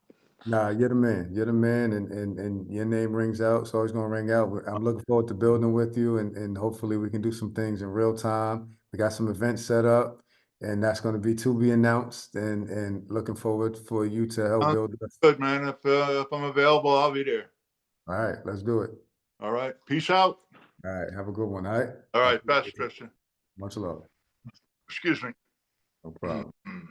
Nah, you're the man. You're the man, and your name rings out. It's always gonna ring out. I'm looking forward to building with you, and hopefully we can do some things in real time. We got some events set up, and that's going to be announced. And looking forward for you to help build this. Good, man. If I'm available, I'll be there. All right, let's do it. All right. Peace out. All right, have a good one. All right. All right. Best, Tristan. Much love. Excuse me. No problem. Mm-hmm.